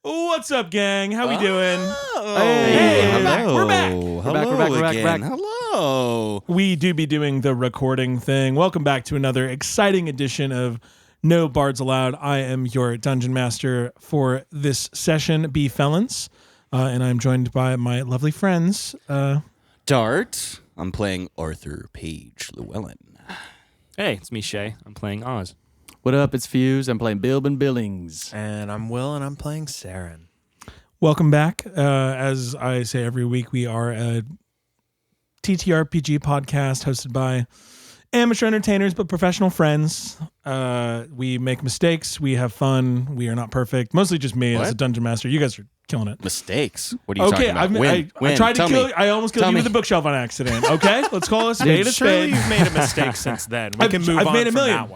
What's up, gang? How we doing? Hey, I'm back. We're back. We're back. Hello. We do be doing the recording thing. Welcome back to another exciting edition of No Bards Allowed. I am your dungeon master for this session, B. Felons, and I'm joined by my lovely friends. Dart. I'm playing Arthur Page Llewellyn. Hey, it's me, Shay. I'm playing Oz. What up? It's Fuse. I'm playing Bilbin Billings. And I'm Will, and I'm playing Saren. Welcome back. As I say every week, we are a TTRPG podcast hosted by amateur entertainers but professional friends. We make mistakes. We have fun. We are not perfect. Mostly just me as a dungeon master. You guys are killing it. Mistakes? What are you talking about? I tried to kill you. I almost killed you with the bookshelf on accident. Okay? Let's call it a spade a Surely spade. you've made a mistake since then. We can move on made a from million.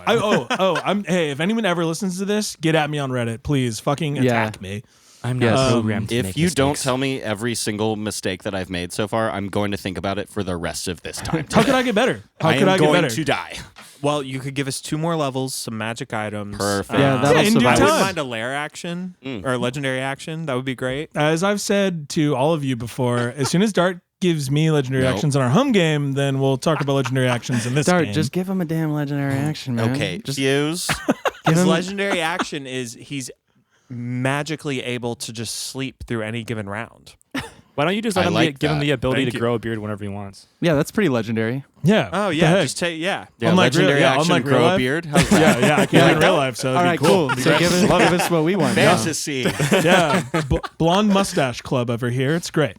that one. Hey, if anyone ever listens to this, get at me on Reddit. Please fucking attack me. I'm not programmed to If make you don't mistakes. tell me every single mistake that I've made so far, I'm going to think about it for the rest of this time. How could I get better? I am going to die. Well, you could give us 2 more levels, some magic items. Perfect. Yeah, that'll in due survive. I time. wouldn't mind a lair action or a legendary action. That would be great. As I've said to all of you before, as soon as Dart gives me legendary Nope. actions on our home game, then we'll talk about legendary actions in this Dart, game. just give him a damn legendary action, man. Okay, Just Fuse. give His him... legendary action is he's magically able to just sleep through any given round. Why don't you just I let him like give him that. the ability Thank to you. grow a beard whenever he wants? Yeah, that's pretty legendary. yeah. Oh, What yeah. the heck? Just take, yeah. Yeah, Unlike legendary real- yeah, action, unlike real grow a life. beard. How's that? Yeah, I can't in real life, so All it'd right, be cool. cool. So give us what we want. Yeah. Fantasy. Yeah, blonde mustache club over here. It's great.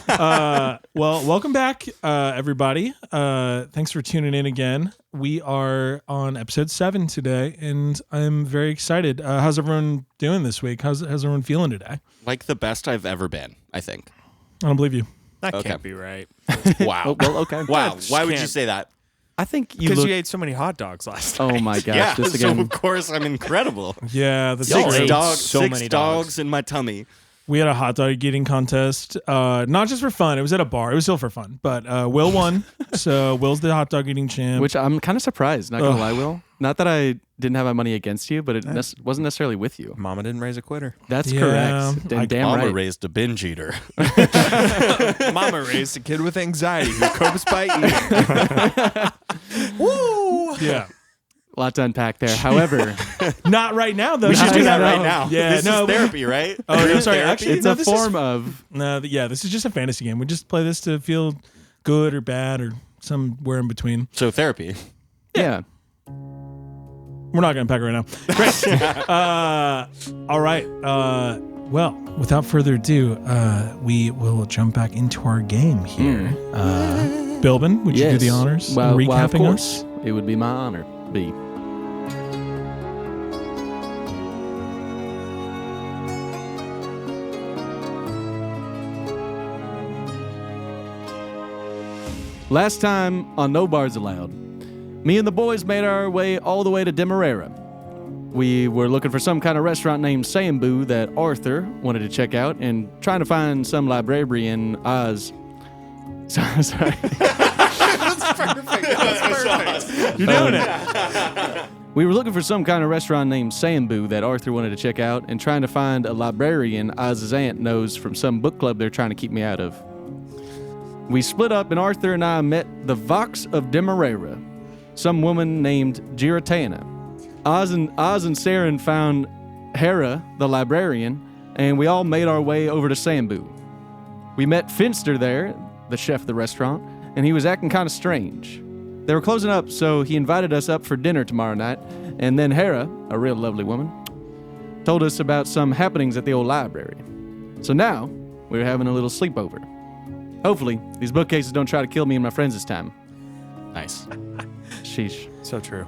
Well, welcome back, everybody. Thanks for tuning in again. We are on episode 7 today, and I'm very excited. How's everyone doing this week? How's everyone feeling today? Like the best I've ever been, I think. I don't believe you. That Okay. can't be right. Wow. Oh, well, okay. Wow. Just Why would you can't. say that? I think you Because look... you ate so many hot dogs last night. Oh, my gosh. Yeah, This so again. of course I'm incredible. Yeah, that's Y'all true. ate Dogs, so six many dogs dogs. in my tummy. We had a hot dog eating contest, not just for fun. It was at a bar. It was still for fun. But Will won, so Will's the hot dog eating champ. Which I'm kind of surprised, not going to lie, Will. Not that I didn't have my money against you, but it wasn't necessarily with you. Mama didn't raise a quitter. That's Yeah, correct. I- Damn Mama right. raised a binge eater. Mama raised a kid with anxiety who copes by eating. Woo! yeah, A lot to unpack there. However, not right now though. We should do that I right know. now. Yeah, this no, is therapy, right? Oh, no, Real sorry. therapy? Actually, it's no, a this is- form of... No, yeah, this is just a fantasy game. We just play this to feel good or bad or somewhere in between. So therapy. Yeah. We're not going to pack it right now. Great. All right. Well, without further ado, we will jump back into our game here. Bilbin, would you do the honors in Well, of recapping course. us? It would be my honor. B. Last time on No Bards Allowed, me and the boys made our way all the way to Demerara. We were looking for some kind of restaurant named Sambu that Arthur wanted to check out and trying to find some librarian Oz. Sorry. You're doing it. We were looking for some kind of restaurant named Sambu that Arthur wanted to check out and trying to find a librarian Oz's aunt knows from some book club they're trying to keep me out of. We split up and Arthur and I met the Vox of Demerara, some woman named Giratana. Oz and Saren found Hera, the librarian, and we all made our way over to Sambu. We met Finster there, the chef of the restaurant, and he was acting kind of strange. They were closing up, so he invited us up for dinner tomorrow night, and then Hera, a real lovely woman, told us about some happenings at the old library. So now, we're having a little sleepover. Hopefully, these bookcases don't try to kill me and my friends this time. Nice. Sheesh. So true.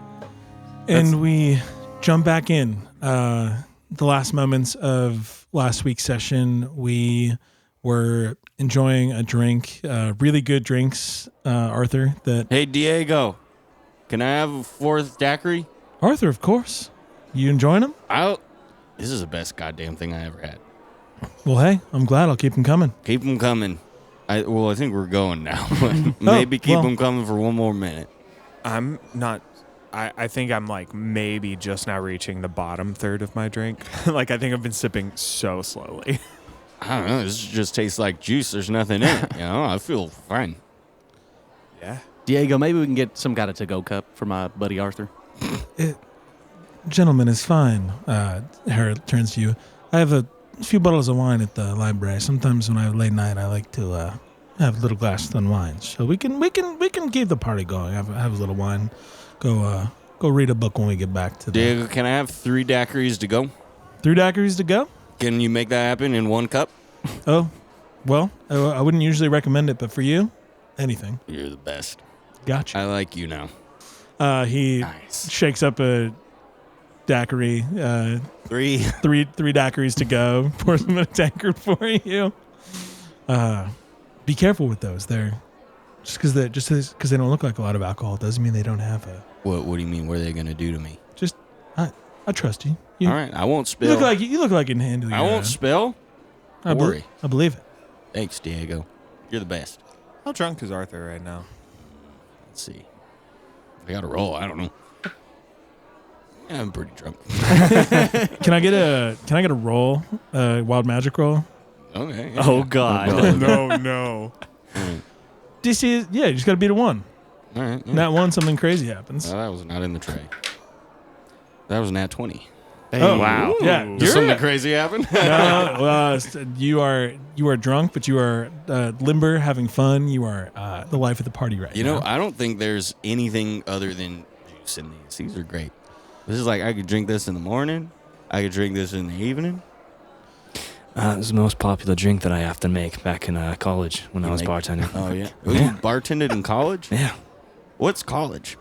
And we jump back in. The last moments of last week's session, we were enjoying a drink, really good drinks, Arthur. Hey, Diego. Can I have a 4th daiquiri? Arthur, of course. You enjoying them? This is the best goddamn thing I ever had. Well, hey, I'm glad. I'll keep them coming. Keep them coming. I think we're going now. But maybe keep well. them coming for one more minute. I'm not I think I'm like maybe just now reaching the bottom third of my drink. Like I think I've been sipping so slowly. I don't know. This just tastes like juice. There's nothing in it. You know, I feel fine. Yeah. Diego, maybe we can get some kind of to-go cup for my buddy Arthur. Gentlemen, it's fine. Harold turns to you. I have a few bottles of wine at the library. Sometimes when I have late night, I like to have a little glass of unwind. So we can keep the party going. Have a little wine. Go read a book when we get back to the Diego, can I have 3 daiquiris to go? 3 daiquiris to go. Can you make that happen in 1 cup? Oh, well, I wouldn't usually recommend it, but for you, anything. You're the best. Gotcha. I like you now. He Nice. shakes up a daiquiri. 3. Three daiquiris to go. Pours them in a tankard for you. Be careful with those. They're just because they don't look like a lot of alcohol doesn't mean they don't have a. What do you mean? What are they gonna do to me? Just I trust you. All right, I won't You spill. look like you can handle. I won't spill. I worry. I believe it. Thanks, Diego. You're the best. How drunk is Arthur right now? Let's see. I got to roll. I don't know. Yeah, I'm pretty drunk. Can I get a roll? Wild magic roll. Okay. Oh God. no. DC is you just got to beat a 1. All right. Yeah. Nat 1, something crazy happens. That was not in the tray. That was nat 20. Hey, Oh wow. Yeah, Did you're something crazy happen? no, you are drunk, but you are limber, having fun. You are the life of the party right You now. know, I don't think there's anything other than juice in these. These are great. This is like I could drink this in the morning. I could drink this in the evening. This is the most popular drink that I have to make back in college when I was bartending. Oh, yeah. Yeah. You bartended in college? Yeah. What's college?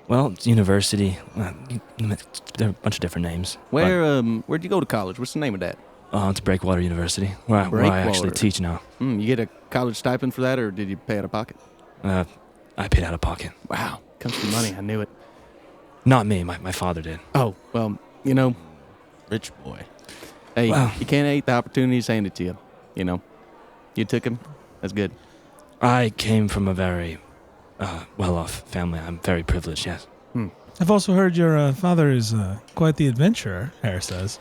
Well, it's university. There are a bunch of different names. Where'd you go to college? What's the name of that? It's Breakwater University, where I actually Breakwater. teach now. You get a college stipend for that, or did you pay out of pocket? I paid out of pocket. Wow, comes to money. I knew it. Not me. My father did. Oh well, you know, Rich boy. hey, Wow. you can't hate the opportunities handed to you. You know, you took him. That's good. I came from a very well-off family. I'm very privileged, yes. I've also heard your father is quite the adventurer. Harris says.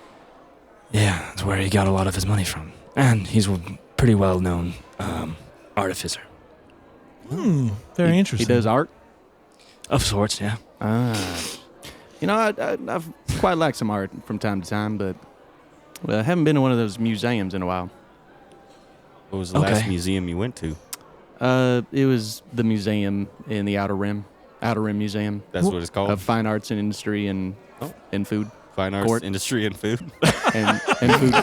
Yeah, that's where he got a lot of his money from. And he's a pretty well-known artificer. Very He interesting. does art. Of sorts, yeah. You know, I've quite liked some art from time to time, but I haven't been to one of those museums in a while. What was the last Okay. museum you went to? It was the museum in the Outer Rim Museum That's what it's called? of Fine Arts and Industry and Food Fine Arts, Court. Industry, and Food. and food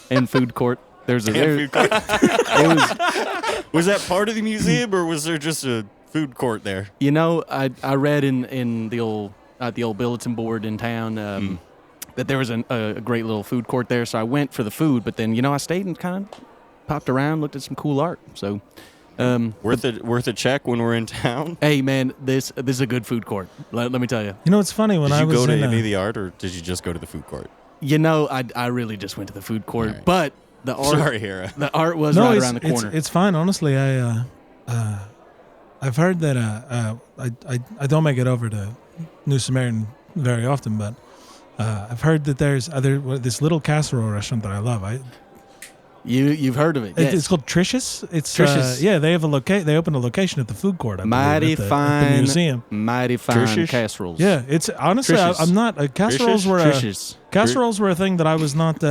and food court. There's a there, Food court. it was, Was that part of the museum, or was there just a food court there? you know, I read in the old bulletin board in town that there was a great little food court there, so I went for the food, but then I stayed and kind of popped around, looked at some cool art. So Worth a check when we're in town? hey man, this is a good food court. Let me tell you. You know, it's funny when Did I you was go to in any of the art, or did you just go to the food court? I really just went to the food court, All right. but the art Sorry, Hera. the art was no, right it's, around the it's corner. it's fine. Honestly, I've heard that I don't make it over to New Samaritan very often, but I've heard that there's this little casserole restaurant that I love. You've heard of it? Yes. It's called Trish's. It's Trish's. yeah, they have they opened a location at the food court. I believe, Mighty at the fine museum. Mighty fine Trish's? casseroles. Yeah, it's honestly Trish's. I'm not casseroles were Trish's. casseroles were a thing that I was not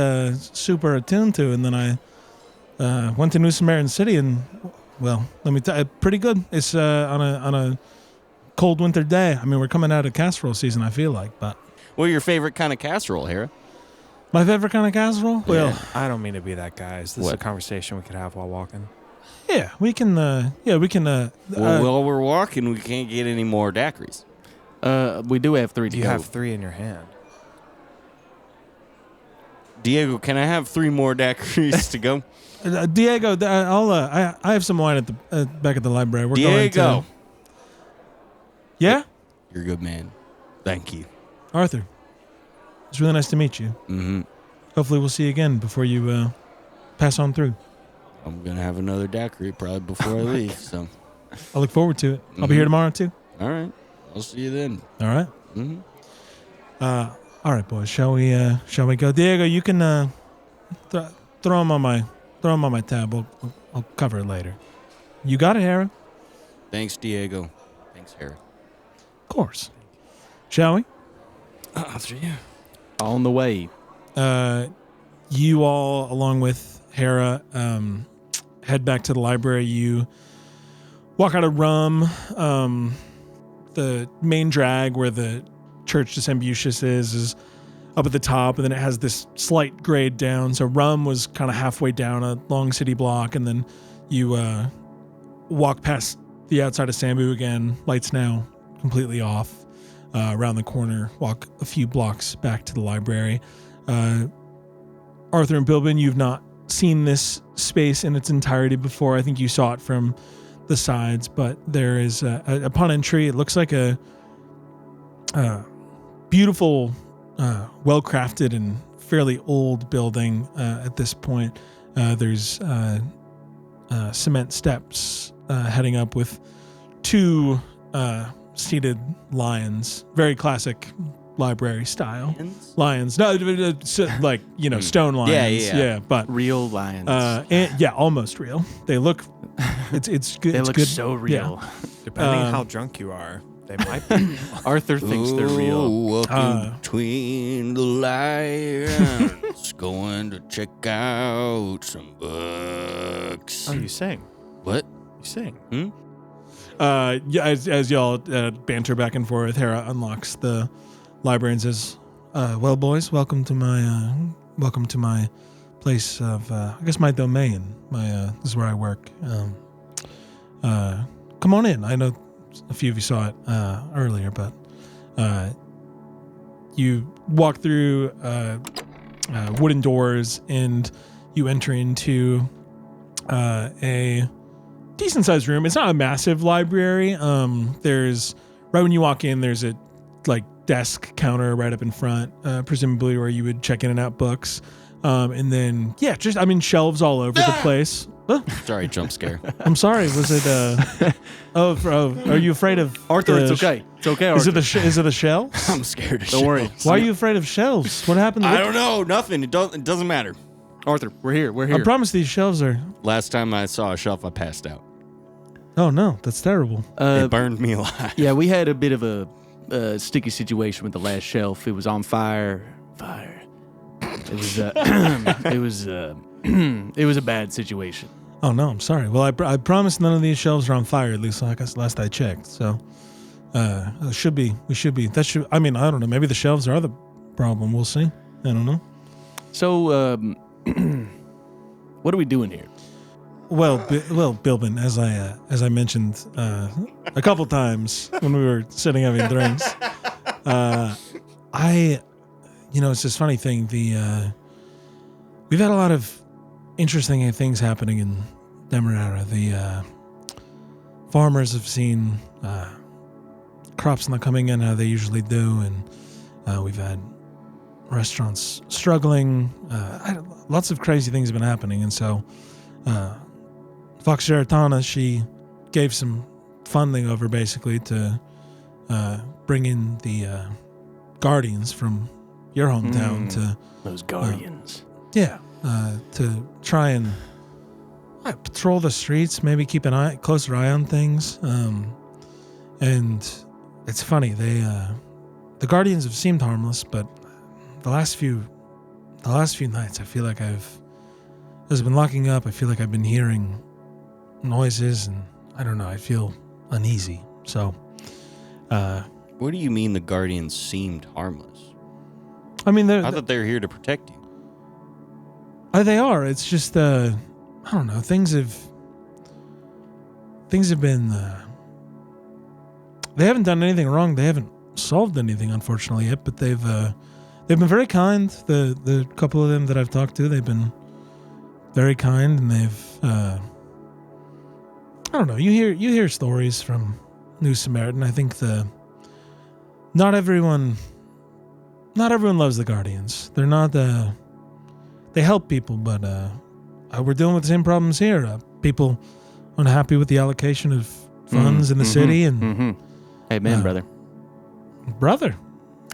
super attuned to, and then I went to New Samaritan City, and well, let me tell you, pretty good. It's on a cold winter day. I mean, we're coming out of casserole season. I feel like, but What your favorite kind of casserole, Hera? my favorite kind of casserole. Well, I don't mean to be that guy. Is this What? a conversation we could have while walking? yeah, we can. Well, while we're walking, we can't get any more daiquiris. We do have 3 to Do you go. have 3 in your hand? Diego, can I have 3 more daiquiris to go? Diego, I have some wine at the back at the library. We're going Diego. to. Yeah, You're a good man. Thank you. Arthur. It's really nice to meet you. Mm-hmm. Hopefully, we'll see you again before you pass on through. I'm going to have another daiquiri probably before I leave. So, I look forward to it. I'll be here tomorrow too. all right. I'll see you then. All right. Mm-hmm. All right, boys. Shall we go? Diego, you can throw them on my tab. I'll cover it later. You got it, Hera? Thanks, Diego. Thanks, Hera. Of course. Shall we? After you. On the way. You all, along with Hera, head back to the library. You walk out of Rum, the main drag where the Church de Sambucius is up at the top, and then it has this slight grade down. So Rum was kind of halfway down a long city block, and then you walk past the outside of Sambu again. Lights now completely off. Around the corner, walk a few blocks back to the library. Arthur and Bilbin, you've not seen this space in its entirety before. I think you saw it from the sides, but there is upon entry, it looks like a beautiful, well-crafted and fairly old building at this point. There's cement steps heading up with two seated lions, very classic library style. Lions? No, like, stone lions. Yeah. But Real lions. almost real. They look, it's good. They it's look good. so real. Depending how drunk you are, they might be. Arthur thinks they're real. Walking between the lions, going to check out some books. Oh, you sing. What? You sing. As y'all banter back and forth, Hera unlocks the library and says, "Well, boys, welcome to my place of, I guess, my domain. This is where I work. Come on in. I know a few of you saw it earlier, but you walk through wooden doors and you enter into a decent-sized room. It's not a massive library. There's, right when you walk in, there's a desk counter right up in front, presumably where you would check in and out books. And then, shelves all over the place. Sorry, jump scare. I'm sorry. Was it? Are you afraid of Arthur, it's okay. It's okay, Arthur. Is it the shelves? I'm scared of Don't worry. Why are you afraid of shelves? What happened? I don't know. Nothing. It doesn't matter. Arthur, we're here. We're I here. promise these shelves are. Last time I saw a shelf, I passed out. Oh no, that's terrible. It burned me alive. Yeah, we had a bit of a sticky situation with the last shelf. It was on fire. It was it was a bad situation. Oh no, I'm sorry. Well, I promise none of these shelves are on fire. At least last I checked. So, we should be. That should. I mean, I don't know. Maybe the shelves are the problem. We'll see. I don't know. So, what are we doing here? Well, Bilbin, as I mentioned a couple times when we were sitting having drinks, it's this funny thing. We've had a lot of interesting things happening in Demerara. The farmers have seen crops not coming in how they usually do, and we've had restaurants struggling. Lots of crazy things have been happening, and so Fox Geritana, she gave some funding over basically to bring in the Guardians from your hometown to Those Guardians. to try and patrol the streets, maybe keep a closer eye on things. And it's funny, the Guardians have seemed harmless, but the last few nights, I feel like as I've been locking up, I feel like I've been hearing noises, and I don't know, I feel uneasy. So, What do you mean the Guardians seemed harmless? I mean, I thought they were here to protect you. they are. It's just, I don't know. Things have been. They haven't done anything wrong. They haven't solved anything, unfortunately, yet. But they've been very kind. The couple of them that I've talked to, they've been very kind, and they've. I don't know. You hear stories from New Samaritan. I think not everyone loves the Guardians. They're not. They help people, but we're dealing with the same problems here. People unhappy with the allocation of funds in the city, and Amen, brother. Brother.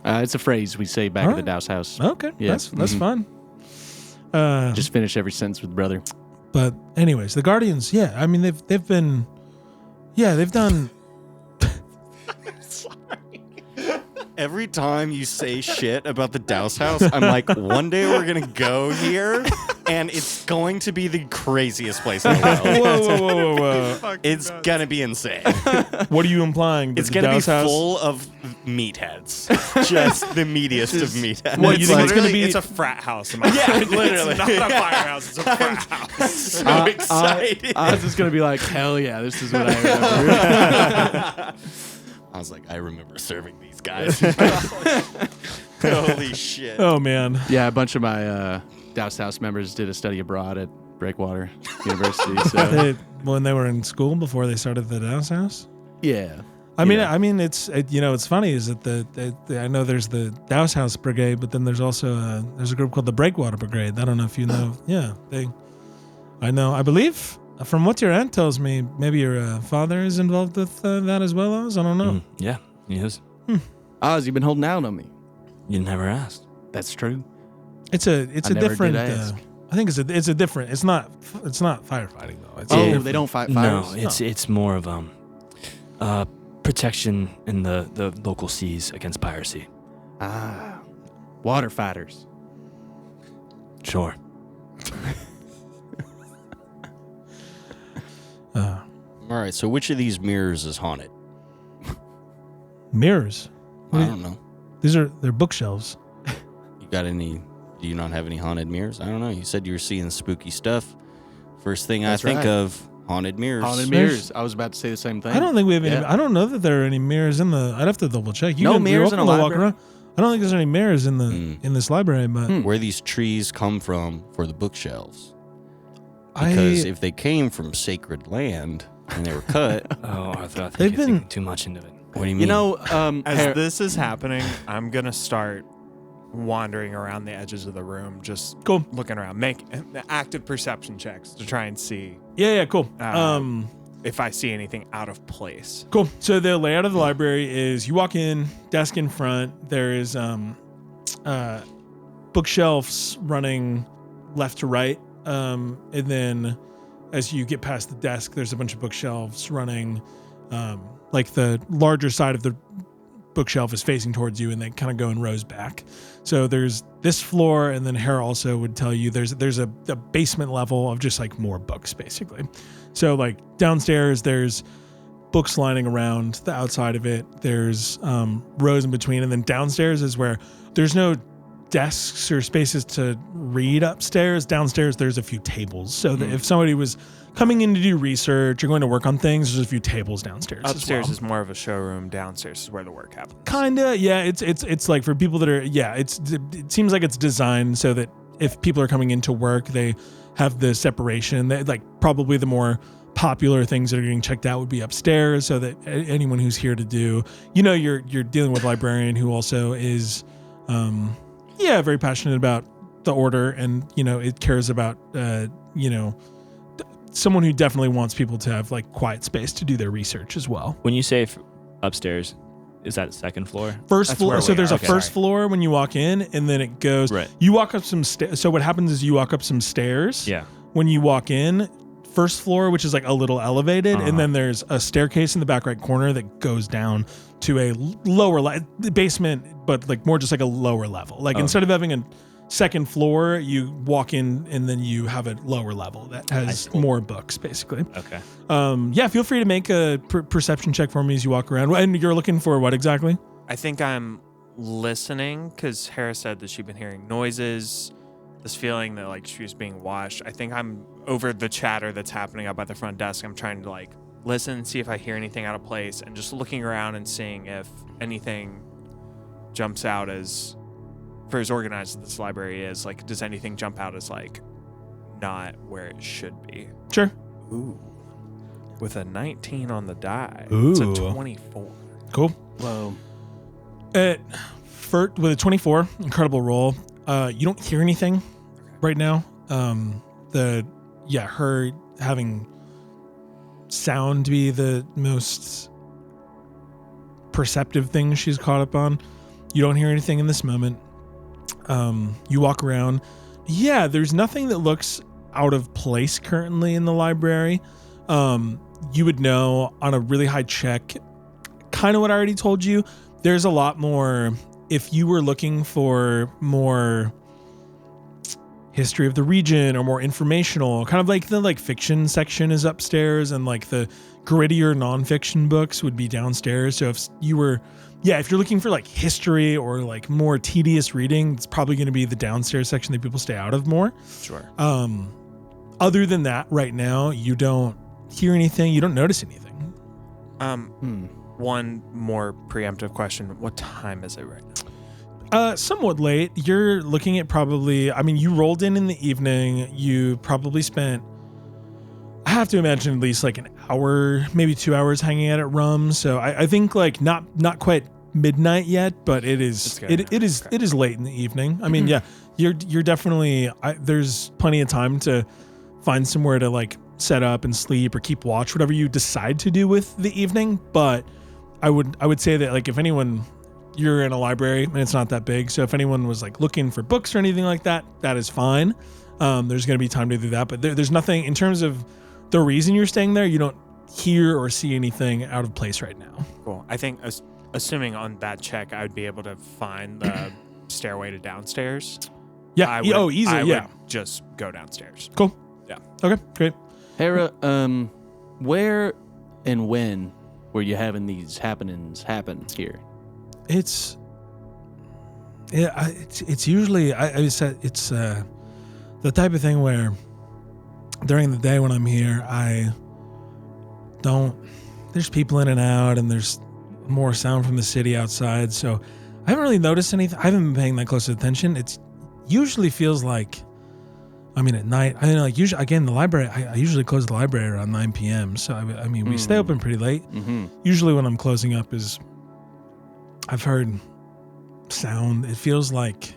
It's a phrase we say back All at the right. Douse house. Okay. Yeah. That's Mhm. fun. Just finish every sentence with brother. But anyways, the Guardians, yeah, I mean they've been they've done Every time you say shit about the Douse House, I'm like, one day we're gonna go here, and it's going to be the craziest place in the world. whoa. It's gonna be insane. What are you implying? That It's the gonna be Douse House? full of meatheads, just the meatiest of meatheads. What, you think it's gonna be- It's a frat house. In my Yeah, mind. literally. It's not a firehouse. It's a frat house. so excited? I was just going to be like, hell yeah, this is what I remember. I was like, I remember serving these guys. Holy shit. Oh man. Yeah, a bunch of my Douse House members did a study abroad at Breakwater University. So When they were in school before they started the Douse House? yeah. I mean, Yeah. it's it's funny is that the I know there's the Douse House Brigade, but then there's also there's a group called the Breakwater Brigade. I don't know if you know. Yeah, I know. I believe from what your aunt tells me, maybe your father is involved with that as well. As I don't know. Yeah, he is. Oz, you've been holding out on me. You never asked. That's true. It's a I never different. did ask. I think it's a different. It's not firefighting though. It's Oh, different. they don't fight fires? No, it's more of protection in the local seas against piracy. Ah, water fighters. Sure. All right, so which of these mirrors is haunted? Mirrors. I don't know. They're bookshelves. You got any? Do you not have any haunted mirrors? I don't know. You said you were seeing spooky stuff. First thing That's I think right. of, haunted mirrors. Haunted There's- mirrors. I was about to say the same thing. I don't think we have any. Yeah. I don't know that there are any mirrors in the. I'd have to double check. No you're mirrors in a welcome to walk library? around. I don't think there's any mirrors in the in this library, but Where these trees come from for the bookshelves? Because if they came from sacred land and they were cut, Oh, Arthur, I think They've you're been- thinking too much into it. what do you mean? You know, As this is happening, I'm gonna start wandering around the edges of the room, just Cool. looking around, make active perception checks to try and see yeah, cool. if I see anything out of place. Cool. So the layout of the library is you walk in, desk in front. There is bookshelves running left to right, and then as you get past the desk, there's a bunch of bookshelves running. Like the larger side of the bookshelf is facing towards you, and they kind of go in rows back. So there's this floor, and then Hera also would tell you there's a basement level of just like more books, basically. So like downstairs, there's books lining around the outside of it. There's rows in between, and then downstairs is where there's no desks or spaces to read upstairs. Downstairs, there's a few tables. So that if somebody was coming in to do research or going to work on things, there's a few tables downstairs. Upstairs as well. is more of a showroom. Downstairs is where the work happens. Kinda, yeah. It's like for people that are, yeah. It seems like it's designed so that if people are coming into work, they have the separation. That like probably the more popular things that are getting checked out would be upstairs, so that anyone who's here to do, you're dealing with a librarian who also is, very passionate about the order, and it cares about someone who definitely wants people to have like quiet space to do their research as well. When you say upstairs, is that second floor? First That's floor. where So we there's are. a first floor when you walk in, and then it goes. Right. You walk up some stairs. So what happens is you walk up some stairs. Yeah. When you walk in, first floor, which is like a little elevated, Uh-huh. and then there's a staircase in the back right corner that goes down to a lower basement, but like more just like a lower level. Like instead of having a second floor, you walk in and then you have a lower level that has more books, basically. Okay. Feel free to make a perception check for me as you walk around. And you're looking for what exactly? I think I'm listening because Hera said that she'd been hearing noises, this feeling that like she was being watched. I think I'm over the chatter that's happening up by the front desk. I'm trying to like listen and see if I hear anything out of place, and just looking around and seeing if anything jumps out as, for as organized as this library is, like does anything jump out as like not where it should be? Sure. Ooh. With a 19 on the die. It's a Ooh. 24. Cool. Whoa. With a 24, incredible roll. You don't hear anything right now. Her having sound be the most perceptive things she's caught up on. You don't hear anything in this moment. You walk around. Yeah, there's nothing that looks out of place currently in the library. You would know on a really high check, kind of what I already told you. There's a lot more. If you were looking for more history of the region or more informational, kind of like the fiction section is upstairs, and like the grittier nonfiction books would be downstairs. So if you're looking for like history or like more tedious reading, it's probably going to be the downstairs section that people stay out of more. Sure. Other than that, right now you don't hear anything. You don't notice anything. One more preemptive question. What time is it right now? Somewhat late. You're looking at probably, you rolled in the evening. You probably spent, I have to imagine, at least like an hour, maybe 2 hours hanging out at Rum. So I think like not quite midnight yet, but it is late in the evening. You're definitely, there's plenty of time to find somewhere to like set up and sleep or keep watch, whatever you decide to do with the evening. But I would say that like if anyone, you're in a library and it's not that big, so if anyone was like looking for books or anything like that, that is fine. There's going to be time to do that, but there's nothing in terms of the reason you're staying there. You don't hear or see anything out of place right now. Cool. I think assuming on that check, I would be able to find the stairway to downstairs. Yeah. Easy. I yeah. would just go downstairs. Cool. Yeah. Okay. Great. Hera, where and when were you having these happenings happen here? It's usually it's the type of thing where during the day when I'm here, there's people in and out, and there's more sound from the city outside, so I haven't really noticed anything. I haven't been paying that close attention. It's usually feels like, at night, usually, again, the library, I usually close the library around 9 p.m. So we stay open pretty late. Mm-hmm. Usually when I'm closing up is, I've heard sound. It feels like,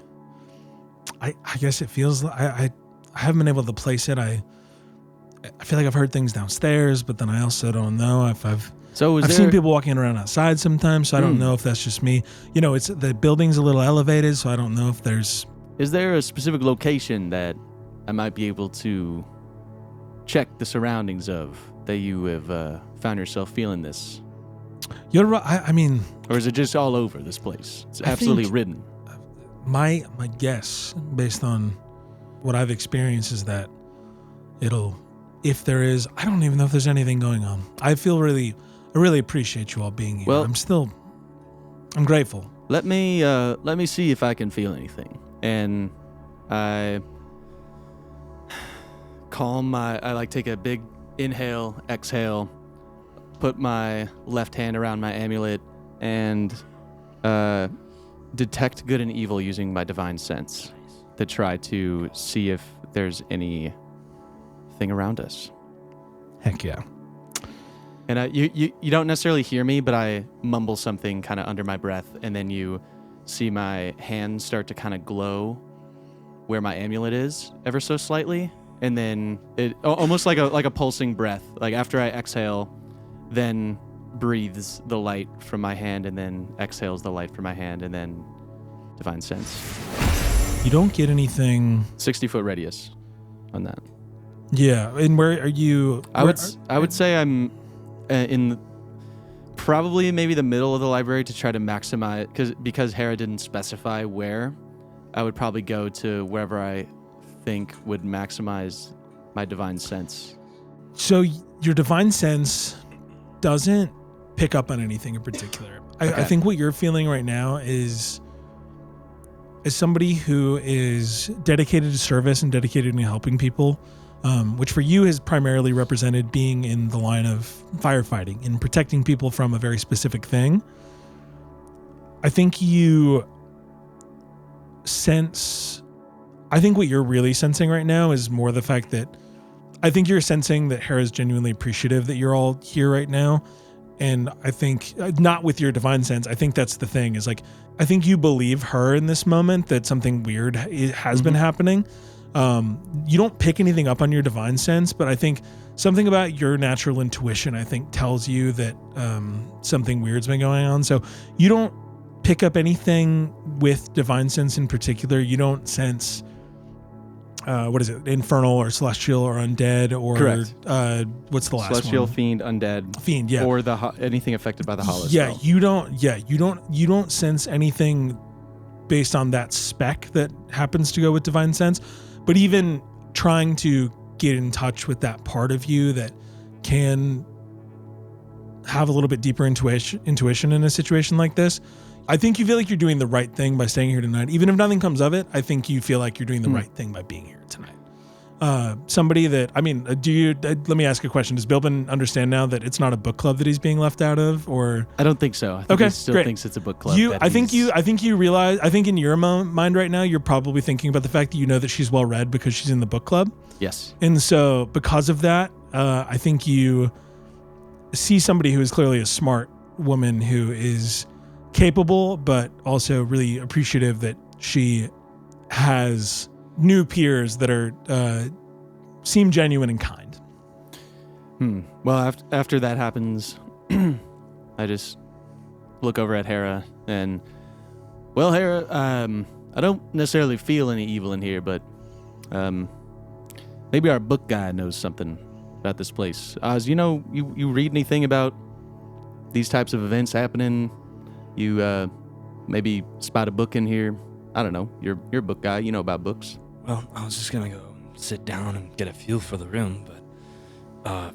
I guess it feels like, I haven't been able to place it. I feel like I've heard things downstairs, but then I also don't know if I've seen people walking around outside sometimes, so I don't know if that's just me. It's the building's a little elevated, so I don't know if there's... Is there a specific location that I might be able to check the surroundings of that you have found yourself feeling this? You're right. Or is it just all over this place? It's absolutely ridden. My guess, based on what I've experienced, is that if there is, I don't even know if there's anything going on. I really appreciate you all being here. Well, I'm grateful. Let me see if I can feel anything. And I take a big inhale, exhale, put my left hand around my amulet, and detect good and evil using my divine sense to try to see if there's anything around us. Heck yeah. And you don't necessarily hear me, but I mumble something kind of under my breath, and then you see my hand start to kind of glow where my amulet is ever so slightly, and then it almost like a pulsing breath. Like after I exhale, then breathes the light from my hand, and then exhales the light from my hand, and then divine sense. You don't get anything. 60-foot radius on that. Yeah, and where are you? I would say I'm in probably maybe the middle of the library to try to maximize, because Hera didn't specify where. I would probably go to wherever I think would maximize my divine sense. So your divine sense doesn't pick up on anything in particular. Okay. I think what you're feeling right now is somebody who is dedicated to service and dedicated to helping people, which for you has primarily represented being in the line of firefighting and protecting people from a very specific thing. I think what you're really sensing right now is more the fact that I think you're sensing that Hera's genuinely appreciative that you're all here right now. And I think, not with your divine sense, I think that's the thing, is like, I think you believe her in this moment that something weird has been happening. You don't pick anything up on your divine sense, but I think something about your natural intuition, I think, tells you that something weird's been going on. So you don't pick up anything with divine sense in particular. You don't sense what is it, infernal or celestial or undead or Correct. What's the last Celestial, one? fiend, undead, Fiend, yeah. or anything affected by the hollow Yeah, spell. you don't sense anything based on that spec that happens to go with divine sense. But even trying to get in touch with that part of you that can have a little bit deeper intuition in a situation like this, I think you feel like you're doing the right thing by staying here tonight. Even if nothing comes of it, I think you feel like you're doing the right thing by being here tonight. Somebody that, I mean, let me ask a question. Does Bilbin understand now that it's not a book club that he's being left out of, or? I don't think so. I think Okay, he still great. thinks it's a book club. I think you realize, I think in your mind right now, you're probably thinking about the fact that you know that she's well read because she's in the book club. Yes. And so because of that, I think you see somebody who is clearly a smart woman who is capable, but also really appreciative that she has new peers that are seem genuine and kind. Well, after that happens, I just look over at Hera and, well, Hera, I don't necessarily feel any evil in here, but maybe our book guy knows something about this place. Oz, you read anything about these types of events happening? You maybe spot a book in here? I don't know. You're a book guy. You know about books. Well, I was just gonna go sit down and get a feel for the room, but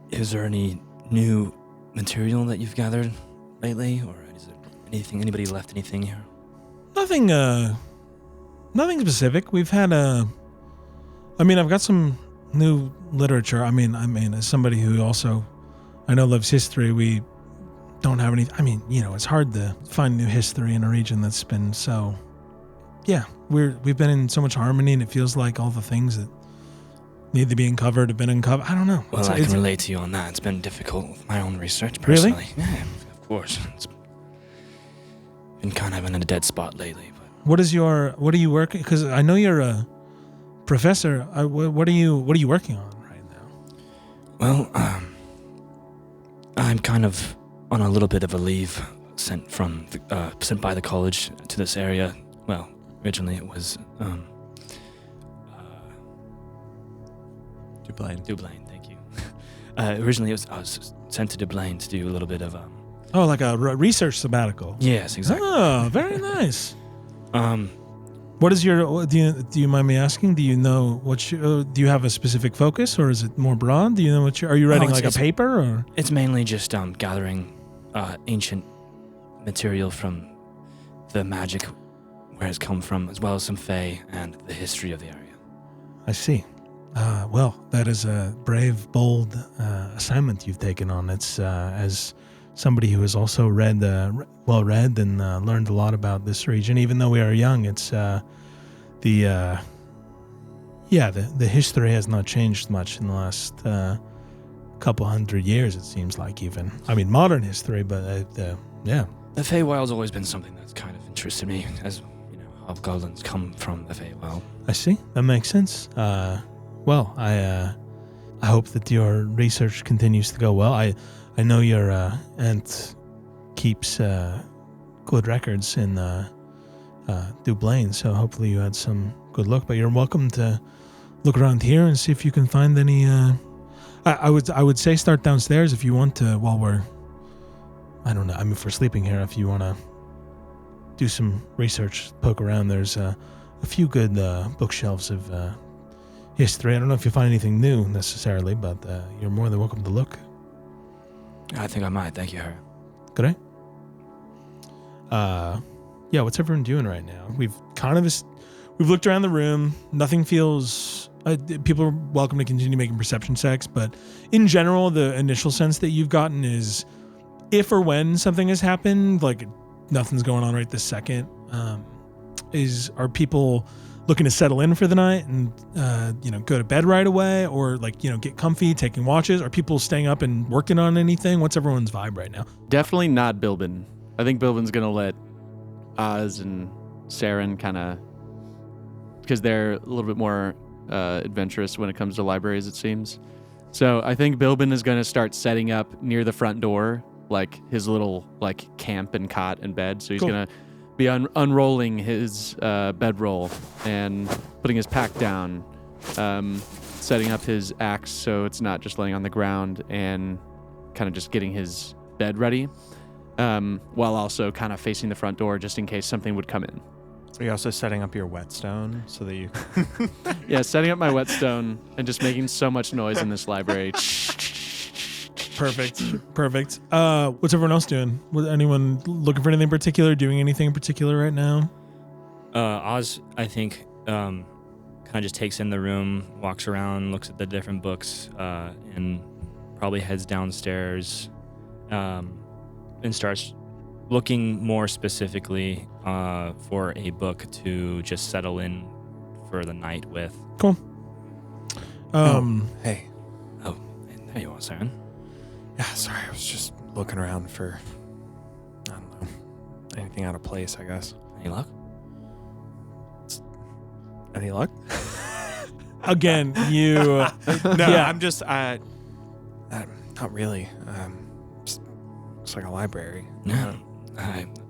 is there any new material that you've gathered lately, or is there anybody left anything here? Nothing specific. We've had I've got some new literature. I mean, as somebody who also I know loves history, we don't have any. I mean, it's hard to find new history in a region that's been so. Yeah, we've been in so much harmony, and it feels like all the things that need to be uncovered have been uncovered. I don't know. Well, I can relate to you on that. It's been difficult with my own research, personally. Really? Yeah, of course. It's been kind of in a dead spot lately. But what are you working? Because I know you're a professor. What are you working on right now? Well, I'm kind of on a little bit of a leave sent by the college to this area. Well, originally it was Dublin, thank you. Originally I was sent to Dublin to do a little bit of like a research sabbatical. Yes, exactly. Oh, very nice. What is your? Do you mind me asking? Do you know do you have a specific focus, or is it more broad? Do you know are you writing a paper, or? It's mainly just gathering ancient material from the magic where it's come from, as well as some fae and the history of the area. I see. Well, that is a brave, bold assignment you've taken on. It's as somebody who has also well-read and learned a lot about this region. Even though we are young, it's the history has not changed much in the last couple hundred years. It seems like, even. I mean, modern history, but yeah. The Feywild's always been something that's kind of interested me, as hobgoblins come from the Feywild. I see. That makes sense. Well, I hope that your research continues to go well. I know your aunt keeps good records in Dublin, so hopefully you had some good luck. But you're welcome to look around here and see if you can find any. I would say start downstairs if you want to. While we're, I don't know. I mean, for sleeping here, if you want to do some research, poke around. There's a few good bookshelves of history. I don't know if you find anything new necessarily, but you're more than welcome to look. I think I might. Thank you, Harry. Could I? Yeah, what's everyone doing right now? We've looked around the room. Nothing feels. People are welcome to continue making perception checks, but in general, the initial sense that you've gotten is if or when something has happened, like nothing's going on right this second. Are people looking to settle in for the night and go to bed right away, or get comfy, taking watches? Are people staying up and working on anything? What's everyone's vibe right now? Definitely not Bilbin. I think Bilbin's gonna let Oz and Saren kind because they're a little bit more adventurous when it comes to libraries, it seems. So I think Bilbin is going to start setting up near the front door, like his little like camp and cot and bed. So he's Cool. going to be unrolling his bedroll and putting his pack down, setting up his axe so it's not just laying on the ground, and kind of just getting his bed ready, while also kind of facing the front door just in case something would come in. Are you also setting up your whetstone so that you? Yeah, setting up my whetstone and just making so much noise in this library. Perfect. What's everyone else doing? Was anyone looking for anything in particular? Doing anything in particular right now? Oz, I think, kind of just takes in the room, walks around, looks at the different books, and probably heads downstairs, and starts looking more specifically for a book to just settle in for the night with. Cool. Hey. Oh, there you are, Saren. Yeah, sorry. I was just looking around for, I don't know, anything out of place, I guess. Any luck? Any luck? Again, you. No, Yeah. I'm just, not really. Just looks like a library. Yeah.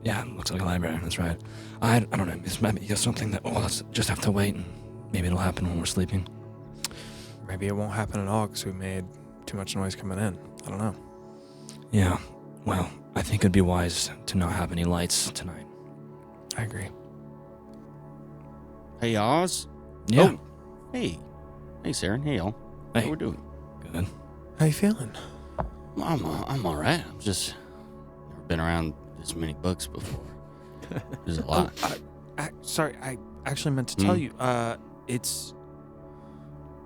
Yeah, looks like a library. That's right. I don't know. It's maybe just something that we'll just have to wait, and maybe it'll happen when we're sleeping. Maybe it won't happen at all because we made too much noise coming in. I don't know. Yeah. Well, I think it'd be wise to not have any lights tonight. I agree. Hey, Oz. Yeah. Oh, hey. Hey, Saren. Hey, y'all. Hey. How we doing? Good. How you feeling? I'm all right. I'm just never been around this many books before. There's a lot. Sorry, I actually meant to tell you. It's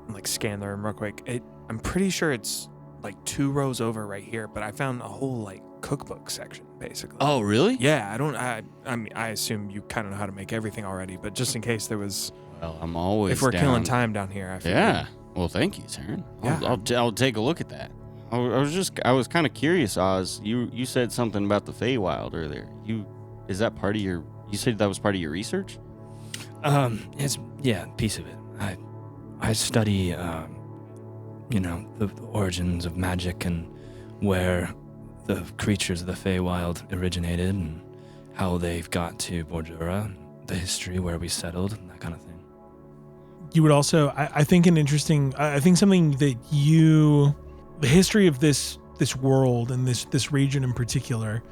like scan the room real quick. I'm pretty sure it's like 2 rows over right here, but I found a whole like cookbook section basically. Oh, really? Yeah, I mean, I assume you kind of know how to make everything already, but just in case there was, Well, I'm always if we're down. killing time down here, I figured. Yeah. Well, thank you, Saren. Yeah. I'll take a look at that. I was kind of curious, Oz. You said something about the Feywild earlier. Is that part of your? You said that was part of your research? It's piece of it. I study, the origins of magic and where the creatures of the Feywild originated and how they've got to Bordura, the history where we settled, and that kind of thing. You would also, I think, I think something that the history of this world and this region in particular,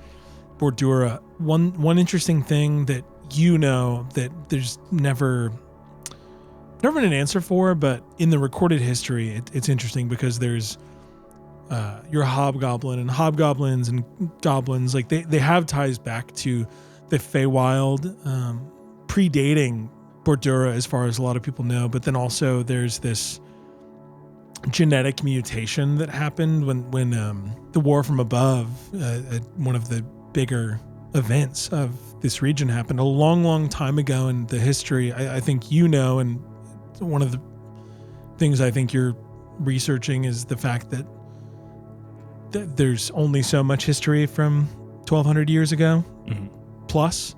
Bordura. One interesting thing that that there's never been an answer for, but in the recorded history, it's interesting because there's your hobgoblin and hobgoblins and goblins, like they have ties back to the Feywild, predating Bordura as far as a lot of people know. But then also there's this genetic mutation that happened when the War from Above, one of the bigger events of this region, happened a long time ago in the history. I think and one of the things I think you're researching is the fact that there's only so much history from 1,200 years ago plus,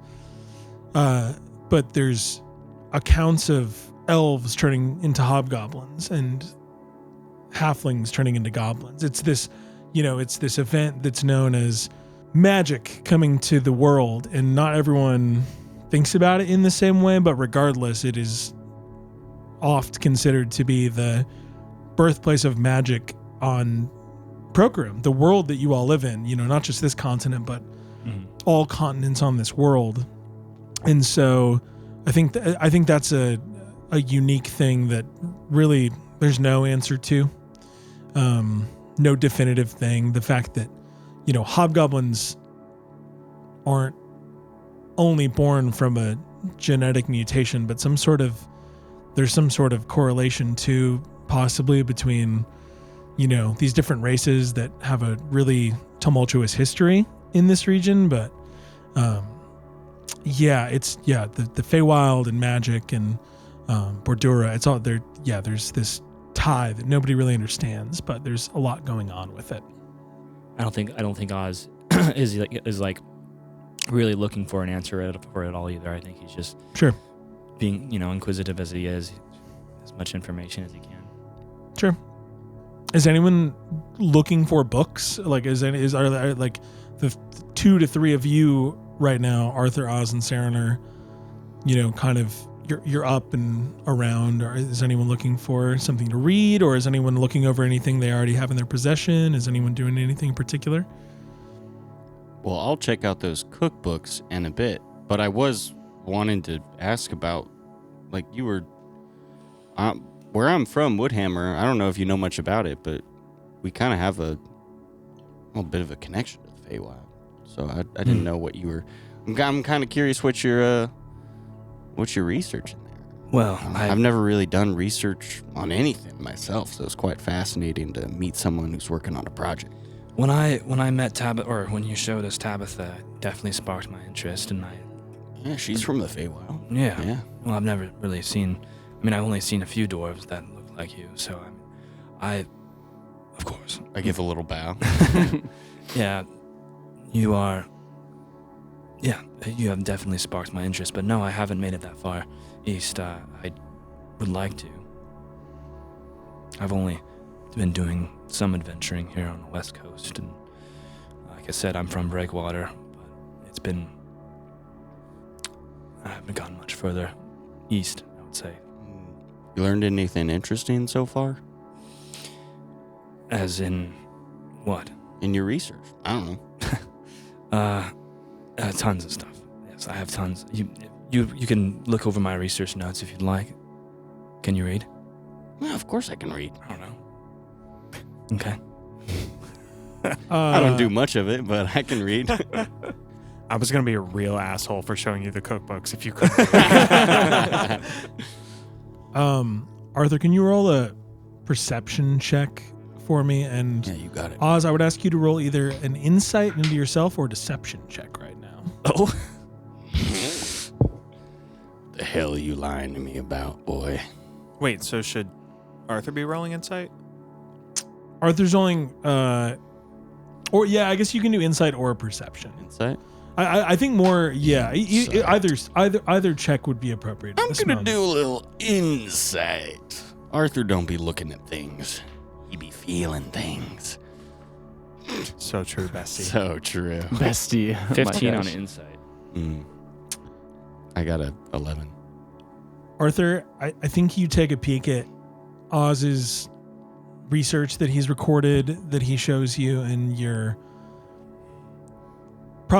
but there's accounts of elves turning into hobgoblins and halflings turning into goblins. It's this event that's known as magic coming to the world, and not everyone thinks about it in the same way, but regardless, it is oft considered to be the birthplace of magic on Procrim, the world that you all live in, not just this continent, but all continents on this world. And so I think that's a unique thing that really there's no answer to, no definitive thing. The fact that, hobgoblins aren't only born from a genetic mutation, but there's some sort of correlation to possibly between, these different races that have a really tumultuous history in this region. But the Feywild and magic and Bordura, it's all there. Yeah, there's this tie that nobody really understands, but there's a lot going on with it. I don't think Oz is like really looking for an answer for it all either. I think he's just Sure. being, inquisitive as he is, as much information as he can. Sure. Is anyone looking for books? Like, are there, like the 2 to 3 of you right now, Arthur, Oz, and Saren are, kind of you're up and around? Or is anyone looking for something to read, or is anyone looking over anything they already have in their possession? Is anyone doing anything in particular? Well, I'll check out those cookbooks in a bit, but I was wanting to ask about, like, you were, where I'm from, Woodhammer. I don't know if you know much about it, but we kind of have a bit of a connection to the Feywild. So I didn't know what you were. I'm kind of curious what you're researching there. Well, I've never really done research on anything myself, so it's quite fascinating to meet someone who's working on a project. when I met Tabitha, or when you showed us Tabitha, it definitely sparked my interest, and Yeah, she's from the Feywild. yeah. Well, I've never really seen. I mean, I've only seen a few dwarves that look like you, so of course. I give a little bow. Yeah, you are. Yeah, you have definitely sparked my interest, but no, I haven't made it that far east. I would like to. I've only been doing some adventuring here on the West Coast, and like I said, I'm from Breakwater, but I haven't gone much further east, I would say. You learned anything interesting so far As in, what? in your research? I don't know. Tons of stuff. Yes, I have tons. You can look over my research notes if you'd like. Can you read? Well, of course I can read. I don't know. Okay. I don't do much of it, but I can read. I was gonna be a real asshole for showing you the cookbooks if you could. Arthur, can you roll a perception check for me? And Yeah, you got it. Oz, I would ask you to roll either an insight into yourself or a deception check right now. Oh. The hell are you lying to me about, boy? Wait, so should Arthur be rolling insight? Arthur's rolling, or yeah, I guess you can do insight or perception. Insight? I think more, yeah. Insight. Either check would be appropriate. at I'm this gonna moment. do a little insight. Arthur don't be looking at things. He be feeling things. So true, Bessie. So true. Bestie. Oh my 15 on gosh. insight. I got a 11. Arthur, I think you take a peek at Oz's research that he's recorded that he shows you, and you're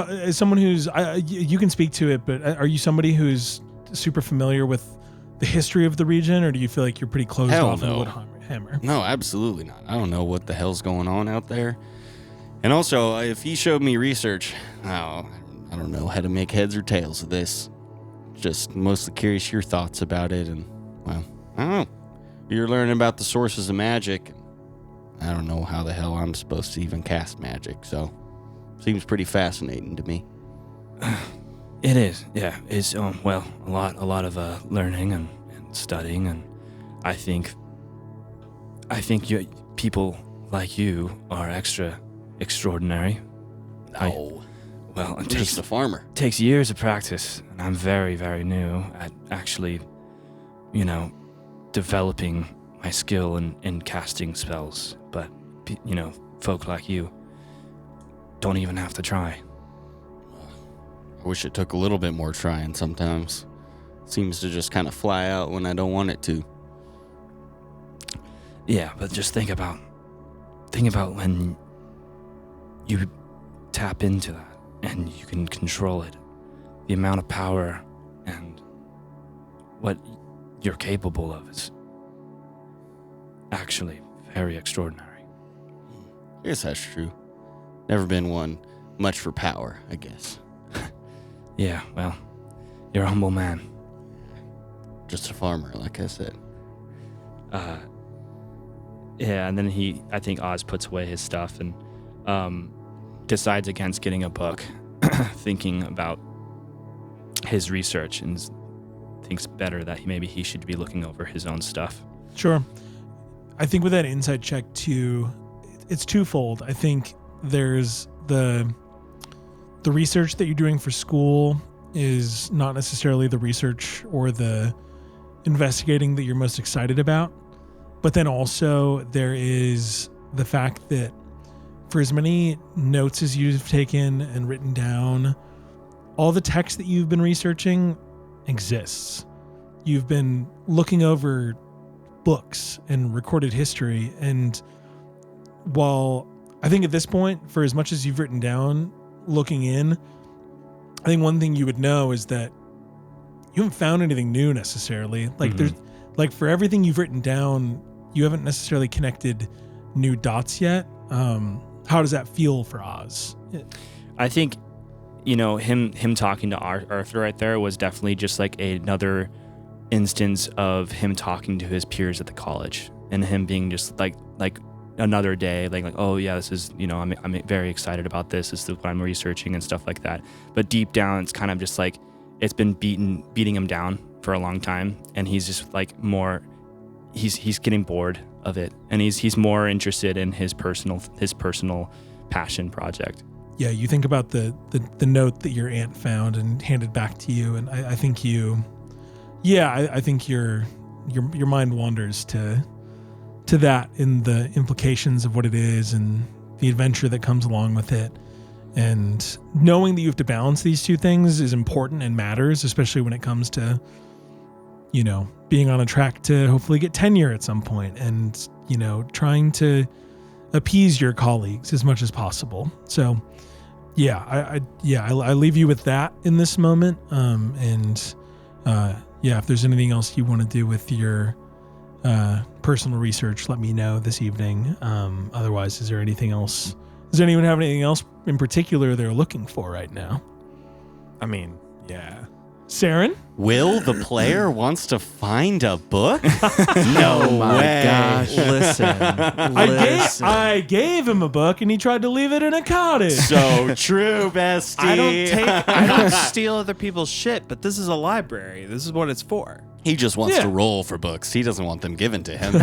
as someone who's you can speak to it, but are you somebody who's super familiar with the history of the region, or do you feel like you're pretty closed Hell off no. in Woodhammer? No, absolutely not. I don't know what the hell's going on out there. And also, if he showed me research, I don't know how to make heads or tails of this. Just mostly curious your thoughts about it, and, well, I don't know. You're learning about the sources of magic. I don't know how the hell I'm supposed to even cast magic, so seems pretty fascinating to me. It is, yeah. It's well, a lot of learning and studying, and I think you people like you are extraordinary. Oh, Well, I'm just a farmer. takes years of practice, and I'm very, very new at actually, developing my skill in casting spells. But, folk like you don't even have to try. I wish it took a little bit more trying sometimes. Seems to just kind of fly out when I don't want it to. Yeah, but just think about when you tap into that and you can control it. The amount of power and what you're capable of is actually very extraordinary. I guess that's true. Never been one much for power, I guess. Yeah, well, you're a humble man. Just a farmer, like I said. Yeah, and then I think Oz puts away his stuff and decides against getting a book, thinking about his research, and thinks better that maybe he should be looking over his own stuff. Sure. I think with that insight check too, it's twofold. I think there's the research that you're doing for school is not necessarily the research or the investigating that you're most excited about. But then also there is the fact that for as many notes as you've taken and written down, all the text that you've been researching exists. You've been looking over books and recorded history. And while I think at this point, for as much as you've written down, looking in, I think one thing you would know is that you haven't found anything new necessarily. Like there's like for everything you've written down, you haven't necessarily connected new dots yet. How does that feel for Oz? I think, him talking to Arthur right there was definitely just like another instance of him talking to his peers at the college and him being just like another day, like, oh yeah, this is, I'm very excited about this. This is what I'm researching and stuff like that. But deep down, it's kind of just like, it's been beating him down for a long time. And he's just like he's getting bored of it. And he's more interested in his personal passion project. Yeah, you think about the note that your aunt found and handed back to you, and I think I think your mind wanders to that in the implications of what it is and the adventure that comes along with it. And knowing that you have to balance these two things is important and matters, especially when it comes to, being on a track to hopefully get tenure at some point and, trying to appease your colleagues as much as possible. So I leave you with that in this moment. If there's anything else you want to do with your personal research, let me know this evening. Otherwise, is there anything else? Does anyone have anything else in particular they're looking for right now? I mean, yeah. Saren? Will the player wants to find a book? No my way. gosh. Listen. I gave him a book and he tried to leave it in a cottage. So true, bestie. I don't steal other people's shit, but this is a library. This is what it's for. He just wants Yeah. to roll for books. He doesn't want them given to him.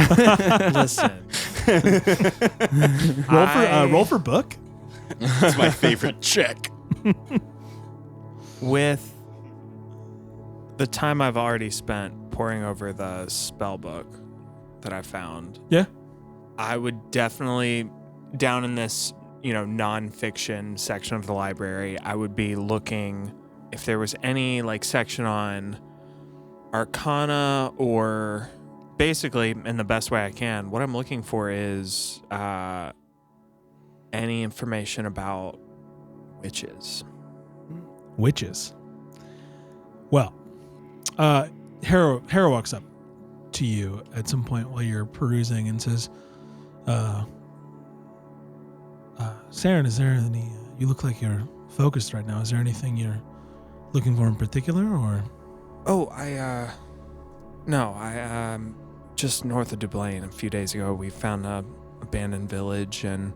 Listen. Roll for book? That's my favorite check. With the time I've already spent poring over the spell book that I found, Yeah. I would definitely, down in this, nonfiction section of the library, I would be looking if there was any section on Arcana, or basically, in the best way I can, what I'm looking for is any information about witches. Witches. Well, Hera walks up to you at some point while you're perusing and says, Saren, is there any, you look like you're focused right now. Is there anything you're looking for in particular, or? Oh, I just north of Dublin a few days ago, we found a abandoned village, and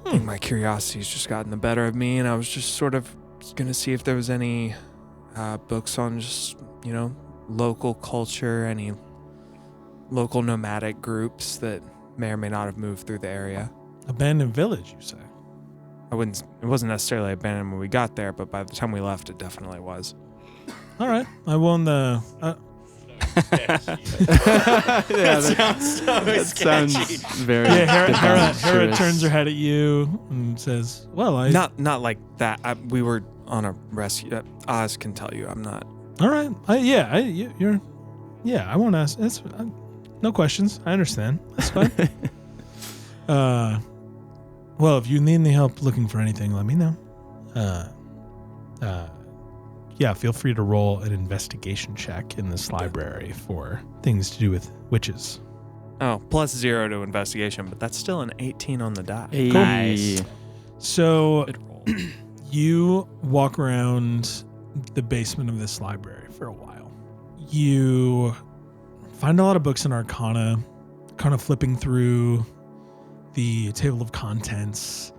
I think my curiosity's just gotten the better of me, and I was just sort of going to see if there was any books on just, local culture, any local nomadic groups that may or may not have moved through the area. Abandoned village, you say? It wasn't necessarily abandoned when we got there, but by the time we left, it definitely was. All right. I won the... That Sounds very. Hera turns her head at you and says, well, I... Not like that. We were on a rescue. Oz can tell you I'm not. All right. I won't ask. No questions. I understand. That's fine. Well, if you need any help looking for anything, let me know. Feel free to roll an investigation check in this library for things to do with witches. Oh, +0 to investigation, but that's still an 18 on the die. Hey. Nice. So Good roll. you walk around the basement of this library for a while. You find a lot of books in Arcana, kind of flipping through the table of contents,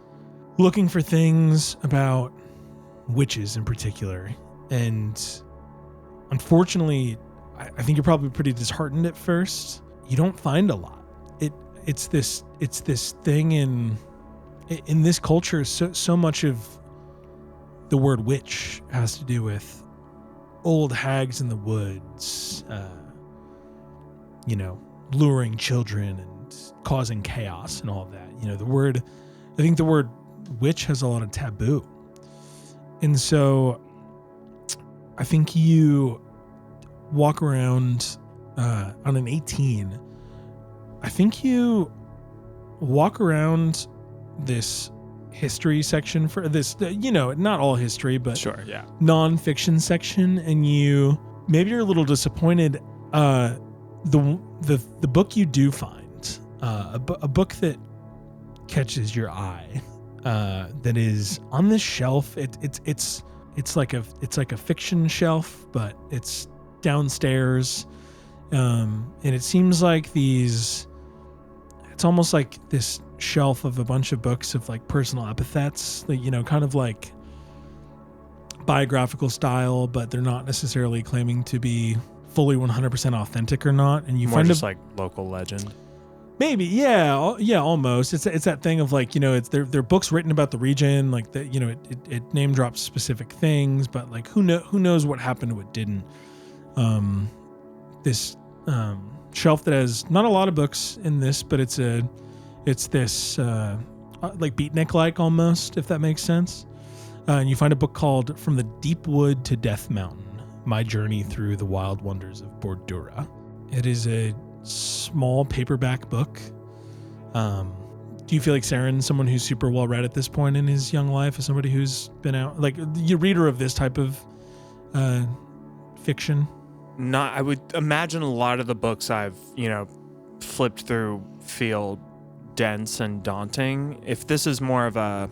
looking for things about witches in particular. And unfortunately, I think you're probably pretty disheartened at first. You don't find a lot. It's this thing in this culture. So much of the word witch has to do with old hags in the woods, luring children and causing chaos and all of that. I think the word witch has a lot of taboo. And so I think you walk around on an 18. I think you walk around this history section for this, not all history, but Sure, yeah. nonfiction section, and maybe you're a little disappointed. The book you do find, a book that catches your eye, that is on this shelf. It's like a fiction shelf, but it's downstairs, and it seems like it's almost like this shelf of a bunch of books of like personal epithets that, kind of like biographical style, but they're not necessarily claiming to be fully 100% authentic or not. And you More find just like local legend. maybe, yeah, almost. It's that thing of like, they're books written about the region, like that, it name drops specific things, but like who knows what happened, what didn't. This shelf that has not a lot of books in this, but it's this like beatnik-like almost, if that makes sense. And you find a book called From the Deep Wood to Death Mountain: My Journey Through the Wild Wonders of Bordura. It is a small paperback book. Do you feel like Saren's someone who's super well read at this point in his young life, as somebody who's been out, like the reader of this type of fiction? I would imagine a lot of the books I've, flipped through feel dense and daunting. If this is more of a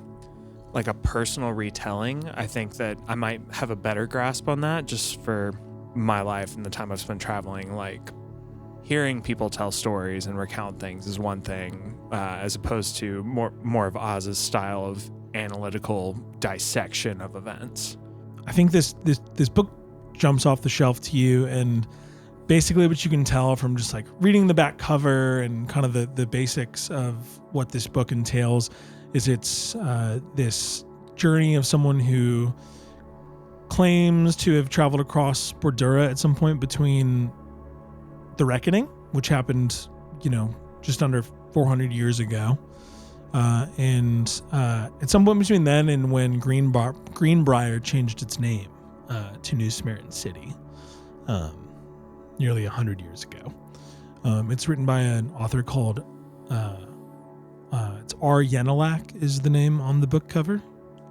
personal retelling, I think that I might have a better grasp on that, just for my life and the time I've spent traveling. Like, hearing people tell stories and recount things is one thing, as opposed to more of Oz's style of analytical dissection of events. I think this book jumps off the shelf to you, and basically what you can tell from just like reading the back cover and kind of the basics of what this book entails is it's this journey of someone who claims to have traveled across Bordura at some point between the Reckoning, which happened, just under 400 years ago, and at some point between then and when Greenbrier changed its name to New Samaritan City, nearly 100 years ago. It's written by an author called it's R. Yenilak is the name on the book cover.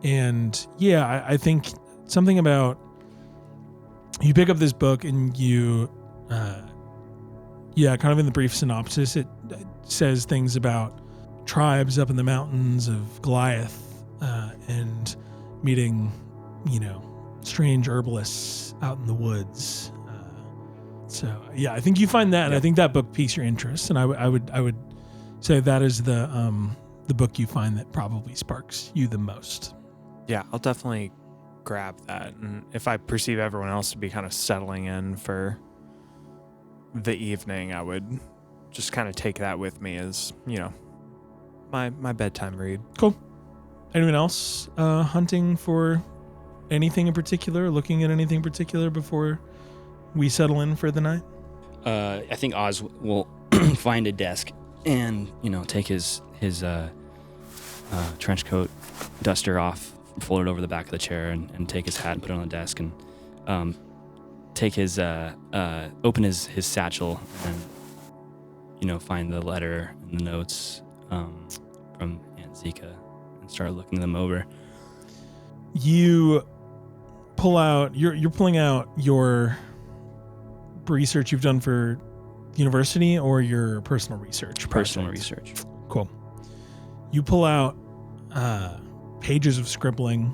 And yeah, I think something about you pick up this book and you kind of in the brief synopsis, it says things about tribes up in the mountains of Goliath, and meeting, strange herbalists out in the woods. So yeah, I think you find that, and I think that book piques your interest. And I would say that is the book you find that probably sparks you the most. Yeah, I'll definitely grab that. And if I perceive everyone else to be kind of settling in for the evening, I would just kind of take that with me as, my bedtime read. Cool. Anyone else hunting for anything in particular, looking at anything in particular before we settle in for the night? I think Oz will find a desk and, take his trench coat, duster off, fold it over the back of the chair, and take his hat and put it on the desk, and take his open his satchel and find the letter and the notes from Aunt Zika and start looking them over. You pull out you're pulling out your research you've done for university or your personal research? Personal project? research. Cool. You pull out pages of scribbling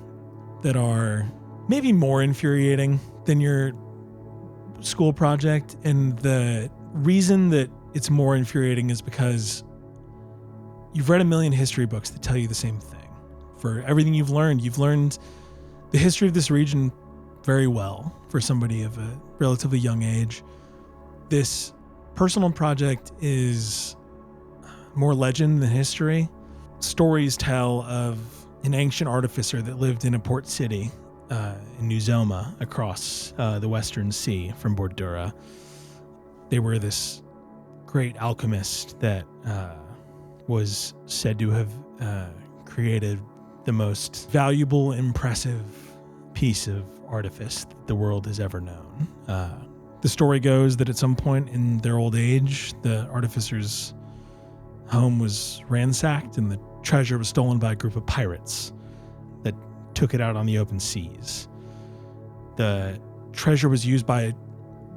that are maybe more infuriating than your school project, and the reason that it's more infuriating is because you've read a million history books that tell you the same thing. For everything you've learned the history of this region very well for somebody of a relatively young age. This personal project is more legend than history. Stories tell of an ancient artificer that lived in a port city in New Zoma across the Western Sea from Bordura. They were this great alchemist that was said to have created the most valuable, impressive piece of artifice that the world has ever known. The story goes that at some point in their old age, the artificer's home was ransacked and the treasure was stolen by a group of pirates that took it out on the open seas. The treasure was used by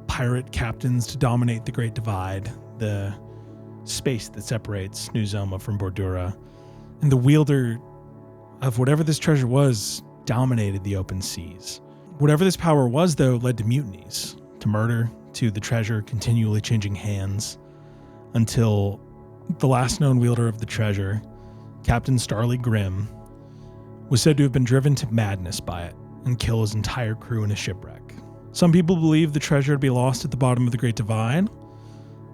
pirate captains to dominate the Great Divide, the space that separates New Zoma from Bordura. And the wielder of whatever this treasure was dominated the open seas. Whatever this power was, though, led to mutinies, to murder, to the treasure continually changing hands, until the last known wielder of the treasure, Captain Starly Grimm, was said to have been driven to madness by it and kill his entire crew in a shipwreck. Some people believe the treasure to be lost at the bottom of the Great Divide,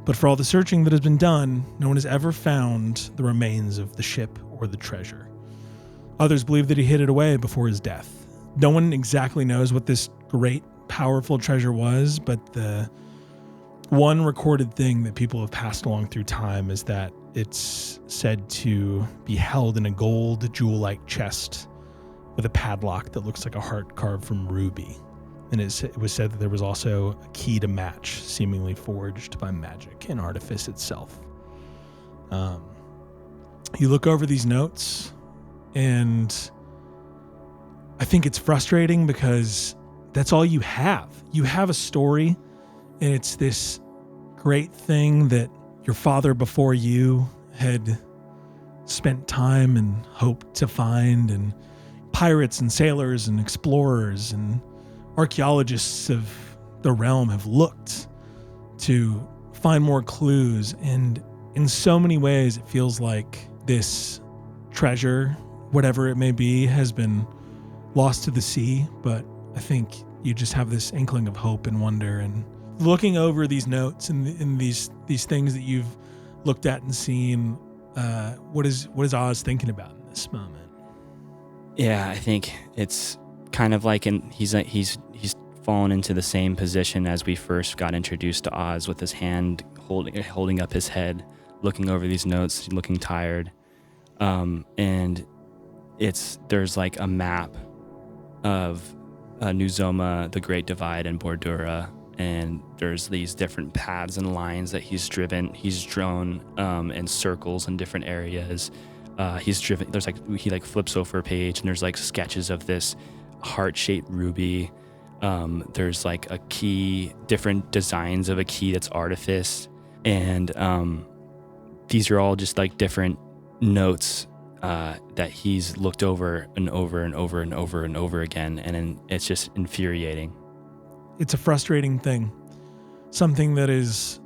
but for all the searching that has been done, no one has ever found the remains of the ship or the treasure. Others believe that he hid it away before his death. No one exactly knows what this great, powerful treasure was, but the one recorded thing that people have passed along through time is that it's said to be held in a gold jewel-like chest with a padlock that looks like a heart carved from ruby. And it was said that there was also a key to match, seemingly forged by magic and artifice itself. You look over these notes, and I think it's frustrating because that's all you have. You have a story, and it's this great thing that your father before you had spent time and hoped to find, and pirates and sailors and explorers and archaeologists of the realm have looked to find more clues. And in so many ways, it feels like this treasure, whatever it may be, has been lost to the sea. But I think you just have this inkling of hope and wonder. And looking over these notes and these things that you've looked at and seen, what is Oz thinking about in this moment? Yeah, I think it's kind of like he's fallen into the same position as we first got introduced to Oz, with his hand holding up his head, looking over these notes, looking tired. And there's like a map of New Zoma, the Great Divide, and Bordura, and there's these different paths and lines that he's drawn in circles in different areas. He flips over a page, and there's like sketches of this heart-shaped ruby. There's like a key, different designs of a key that's artifice, and these are all just like different notes that he's looked over and over and over and over and over again, and it's just infuriating. It's a frustrating thing, something that is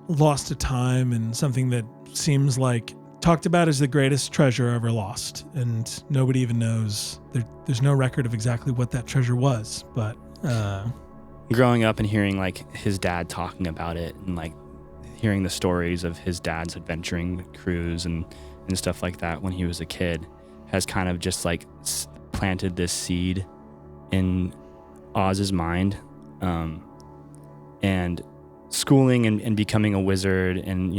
lost to time, and something that seems like talked about as the greatest treasure ever lost, and nobody even knows. There's no record of exactly what that treasure was, but growing up and hearing like his dad talking about it, and like hearing the stories of his dad's adventuring cruise and stuff like that when he was a kid, has kind of just like planted this seed in Oz's mind. And schooling and becoming a wizard and,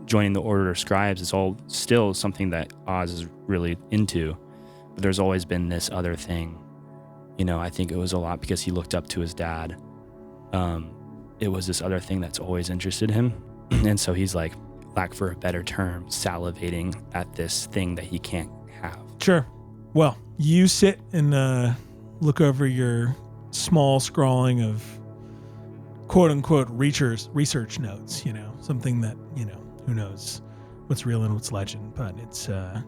joining the Order of Scribes is all still something that Oz is really into. But there's always been this other thing. I think it was a lot because he looked up to his dad. It was this other thing that's always interested him. And so he's like, lack for a better term, salivating at this thing that he can't have. Sure. Well, you sit and look over your small scrawling of quote-unquote research notes, something that, who knows what's real and what's legend. But it's, I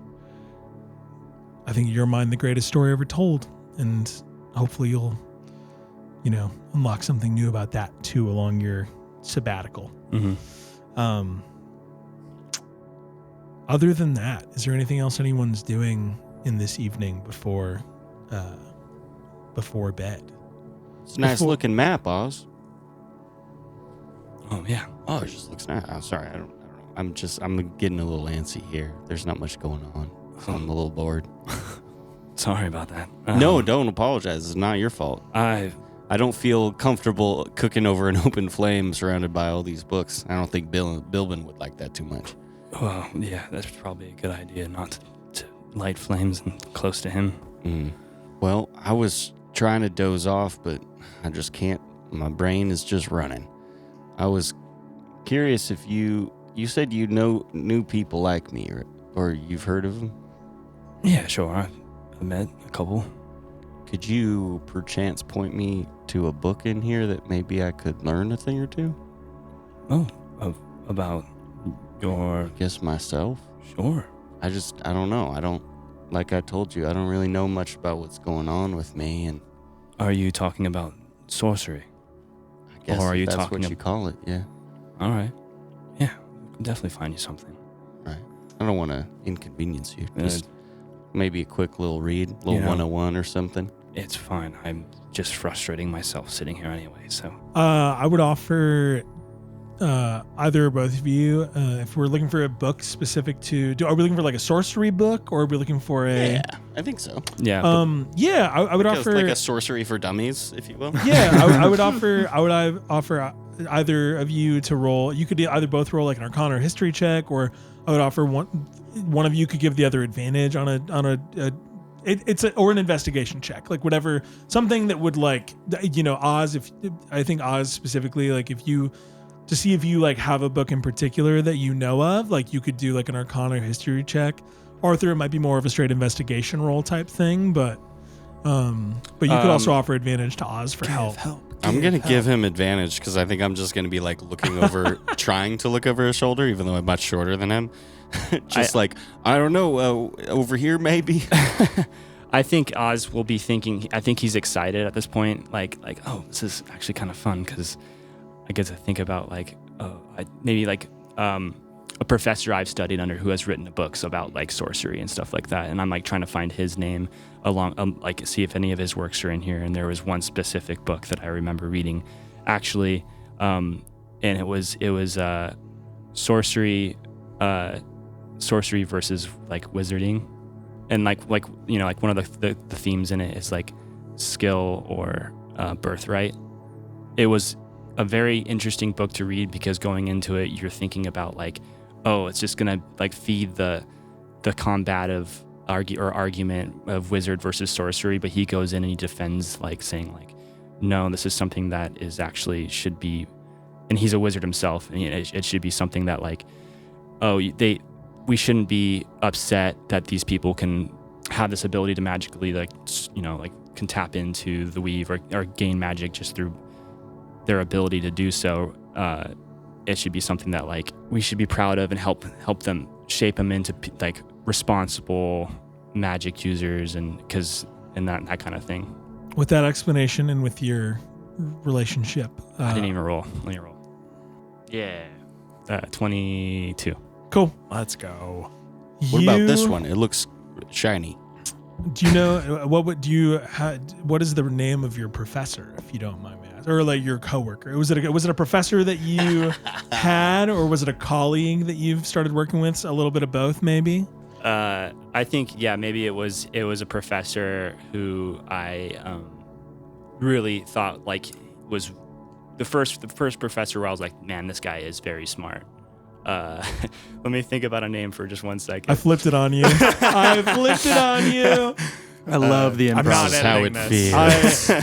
think in your mind, the greatest story ever told. And hopefully you'll, unlock something new about that, too, along your sabbatical. Mm-hmm. Other than that, is there anything else anyone's doing in this evening before bed? It's a nice looking map, Oz. Oh yeah. Oh, it just looks nice. I'm sorry, I don't know. I'm getting a little antsy here. There's not much going on, so I'm a little bored. Sorry about that. No, don't apologize. It's not your fault. I don't feel comfortable cooking over an open flame surrounded by all these books. I don't think Bilbin would like that too much. Well, yeah, that's probably a good idea not to light flames and close to him. Well, I was trying to doze off, but I just can't. My brain is just running. I was curious if you said you know new people like me, or you've heard of them. Yeah, sure. I've met a couple. Could you perchance point me to a book in here that maybe I could learn a thing or two? Oh, about your... I guess myself. Sure. I don't know. Like I told you, I don't really know much about what's going on with me, and Are you talking about sorcery? I guess Or are you that's talking what you call it, yeah. All right. Yeah, we can definitely find you something. Right. I don't want to inconvenience you. Just maybe a quick little read, little 101 or something. It's fine. I'm just frustrating myself sitting here anyway, so... I would offer either or both of you, if we're looking for a book specific to... Are we looking for like a sorcery book, or are we looking for a... Yeah, I think so. Yeah. I would offer... Like a sorcery for dummies, if you will. Yeah, I would offer either of you to roll. You could either both roll like an Arcana or History check, or I would offer one of you could give the other advantage on an investigation check, like whatever, something that would like, Oz. I think Oz specifically, like if you to see if you like have a book in particular that you know of, like you could do like an Arcana or History check. Arthur, it might be more of a straight investigation roll type thing, but you could also offer advantage to Oz for help. I'm going to give him advantage because I think I'm just going to be like looking over, trying to look over his shoulder, even though I'm much shorter than him. I don't know, over here maybe. I think Oz will be thinking, I think he's excited at this point. Like, oh, this is actually kind of fun because I get to think about a professor I've studied under who has written books about like sorcery and stuff like that. And I'm like trying to find his name along, see if any of his works are in here. And there was one specific book that I remember reading actually. And it was sorcery versus like wizarding. And like one of the themes in it is like skill or birthright. It was a very interesting book to read because going into it, you're thinking about like, oh, it's just gonna like feed the combative argument of wizard versus sorcery, but he goes in and he defends like saying like, no, this is something that is actually should be, and he's a wizard himself, and it should be something that like, we shouldn't be upset that these people can have this ability to magically can tap into the weave or gain magic just through their ability to do so. It should be something that like we should be proud of and help them shape them into like responsible magic users and that kind of thing. With that explanation and with your relationship, I didn't even roll. Let me roll. Yeah, 22. Cool. Let's go. What about this one? It looks shiny. Do you know what is the name of your professor, if you don't mind me asking, or like your coworker? Was it a professor that you had, or was it a colleague that you've started working with? A little bit of both, maybe. I think maybe it was a professor who I really thought like was the first professor where I was like, man, this guy is very smart. Let me think about a name for just 1 second. I flipped it on you. I love the improv. I'm not This is how it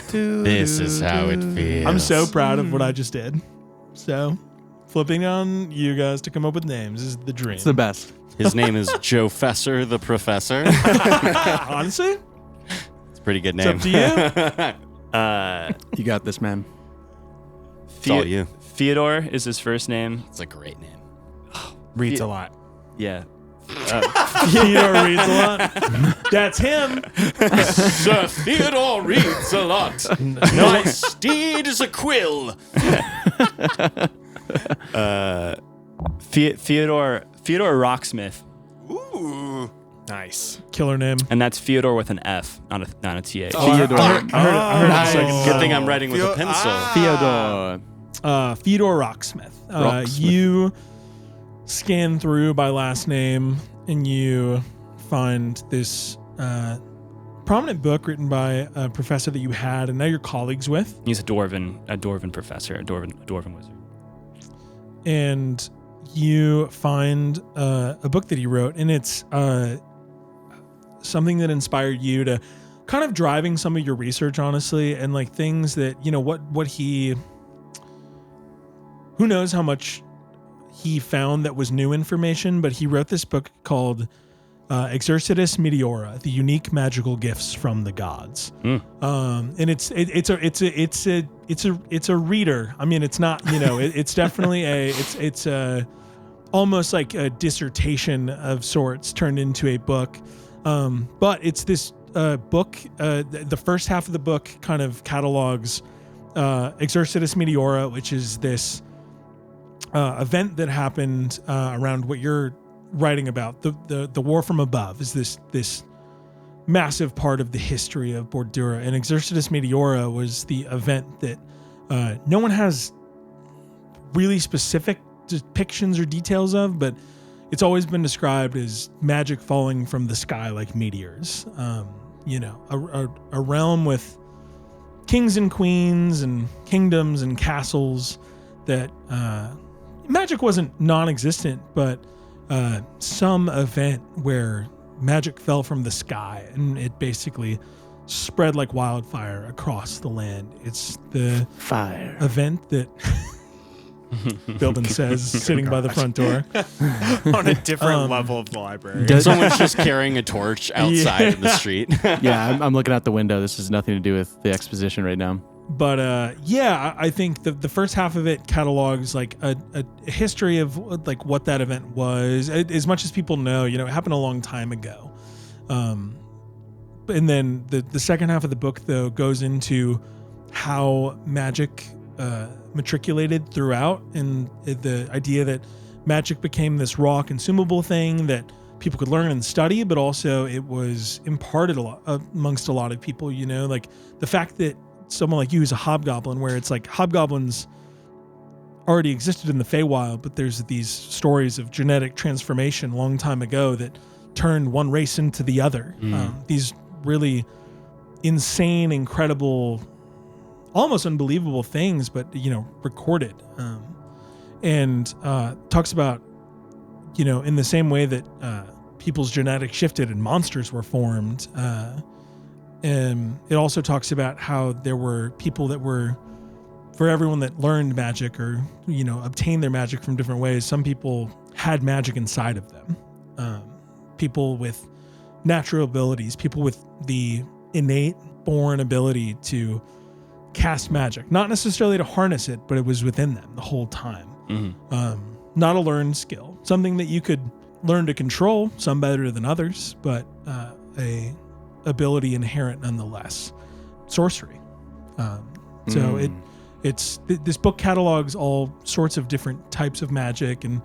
feels. This is how it feels. I'm so proud of what I just did. So, flipping on you guys to come up with names is the dream. It's the best. His name is Joe Fesser, the professor. Honestly, It's a pretty good it's name. up to you. You got this, man. It's all you. Theodore is his first name. It's a great name. Reads a lot. Yeah. Theodore reads a lot. That's him. Sir Theodore reads a lot. My steed is a quill. Theodore Rocksmith, Ooh. Nice. Killer name. and that's Theodore with an F, not a TH. Theodore. I heard it a second. Good thing I'm writing with a pencil. Theodore. Theodore Rocksmith. Rocksmith. You scan through by last name and you find this prominent book written by a professor that you had and now you're colleagues with. He's a dwarven professor, a dwarven wizard. And you find a book that he wrote, and it's something that inspired you to kind of driving some of your research, honestly, and like things that, you know, what he, who knows how much he found that was new information, but he wrote this book called Exercitus Meteora: The Unique Magical Gifts from the Gods. And it's a reader. I mean, it's not, you know, it's definitely it's almost like a dissertation of sorts turned into a book. But it's this book. The first half of the book kind of catalogs Exercitus Meteora, which is this event that happened around what you're writing about. The war from above is this massive part of the history of Bordura, and Exercitus Meteora was the event that no one has really specific depictions or details of, but it's always been described as magic falling from the sky like meteors. You know, a realm with kings and queens and kingdoms and castles that magic wasn't non-existent, but some event where magic fell from the sky and it basically spread like wildfire across the land. It's the Fire. event that Bilbin says, sitting by the front door. On a different level of the library. Someone's just carrying a torch outside in the street. Yeah, I'm looking out the window. This has nothing to do with the exposition right now. But yeah, I think the first half of it catalogs like a history of like what that event was. As much as people know, you know, it happened a long time ago. And then the second half of the book, though, goes into how magic matriculated throughout, and the idea that magic became this raw consumable thing that people could learn and study, but also it was imparted a lot amongst a lot of people, you know, like the fact that someone like you is a hobgoblin, where it's like hobgoblins already existed in the Feywild, but there's these stories of genetic transformation a long time ago that turned one race into the other. These really insane, incredible, almost unbelievable things, but, you know, recorded. And talks about, you know, in the same way that people's genetics shifted and monsters were formed. And it also talks about how there were people that were, for everyone that learned magic or, you know, obtained their magic from different ways, some people had magic inside of them. People with natural abilities, people with the innate born ability to cast magic, not necessarily to harness it, but it was within them the whole time. Not a learned skill, something that you could learn to control, some better than others, but a ability inherent nonetheless. Sorcery. So it's this book catalogs all sorts of different types of magic and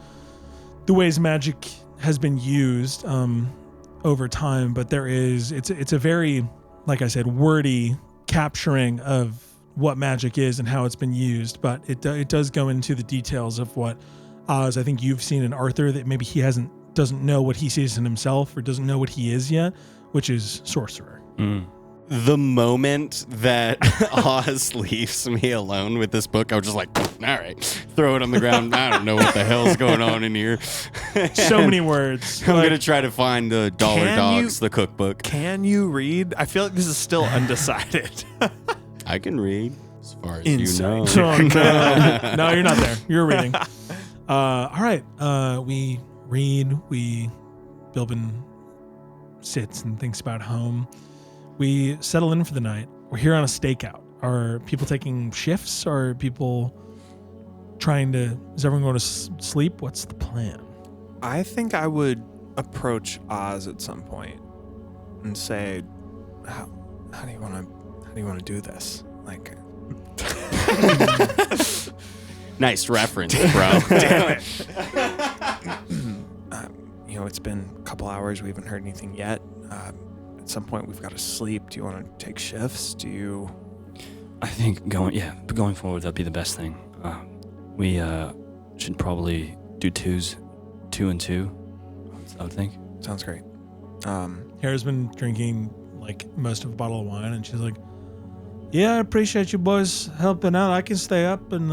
the ways magic has been used over time, but it's a very, like I said, wordy capturing of what magic is and how it's been used, but it does go into the details of what Oz, I think you've seen in Arthur, that maybe he doesn't know what he sees in himself or doesn't know what he is yet, which is sorcerer. The moment that Oz leaves me alone with this book, I was just like, all right, throw it on the ground. I don't know what the hell's going on in here. So many words. I'm going to try to find the Dollar Can Dogs, you- the cookbook. Can you read? I feel like this is still undecided. I can read as far as Insight. you know. Oh, no, you're not there. You're reading. All right. We read. Bilbin sits and thinks about home. We settle in for the night. We're here on a stakeout. Are people taking shifts? Are people is everyone going to sleep? What's the plan? I think I would approach Oz at some point and say, how do you want to do this? Like, Nice reference, bro. damn it. You know, it's been a couple hours. We haven't heard anything yet. At some point, we've got to sleep. Do you want to take shifts? I think going forward, that'd be the best thing. We should probably do 2 and 2, I would think. Sounds great. Hera's been drinking like most of a bottle of wine, and she's like, "Yeah, I appreciate you boys helping out. I can stay up and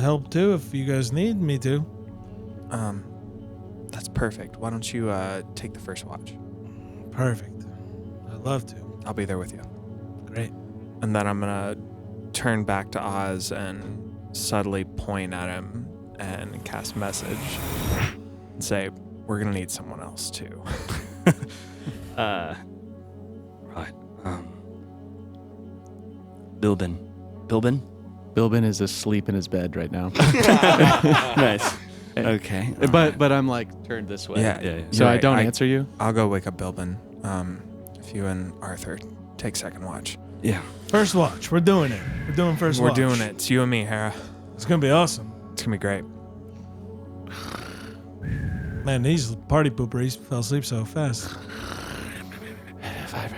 help too if you guys need me to." That's perfect. Why don't you take the first watch? Perfect. I'd love to. I'll be there with you. Great. And then I'm gonna turn back to Oz and subtly point at him and cast message and say, "We're gonna need someone else too." Right. Bilbin. Bilbin is asleep in his bed right now. Nice. Okay. But I'm like turned this way. Yeah. So you're I right. don't answer you. I'll go wake up Bilbin. If you and Arthur take second watch. Yeah. First watch. We're doing it. We're doing first We're watch. doing it. It's you and me, Hera. It's gonna be awesome. It's gonna be great. Man, he's a party pooper. He fell asleep so fast.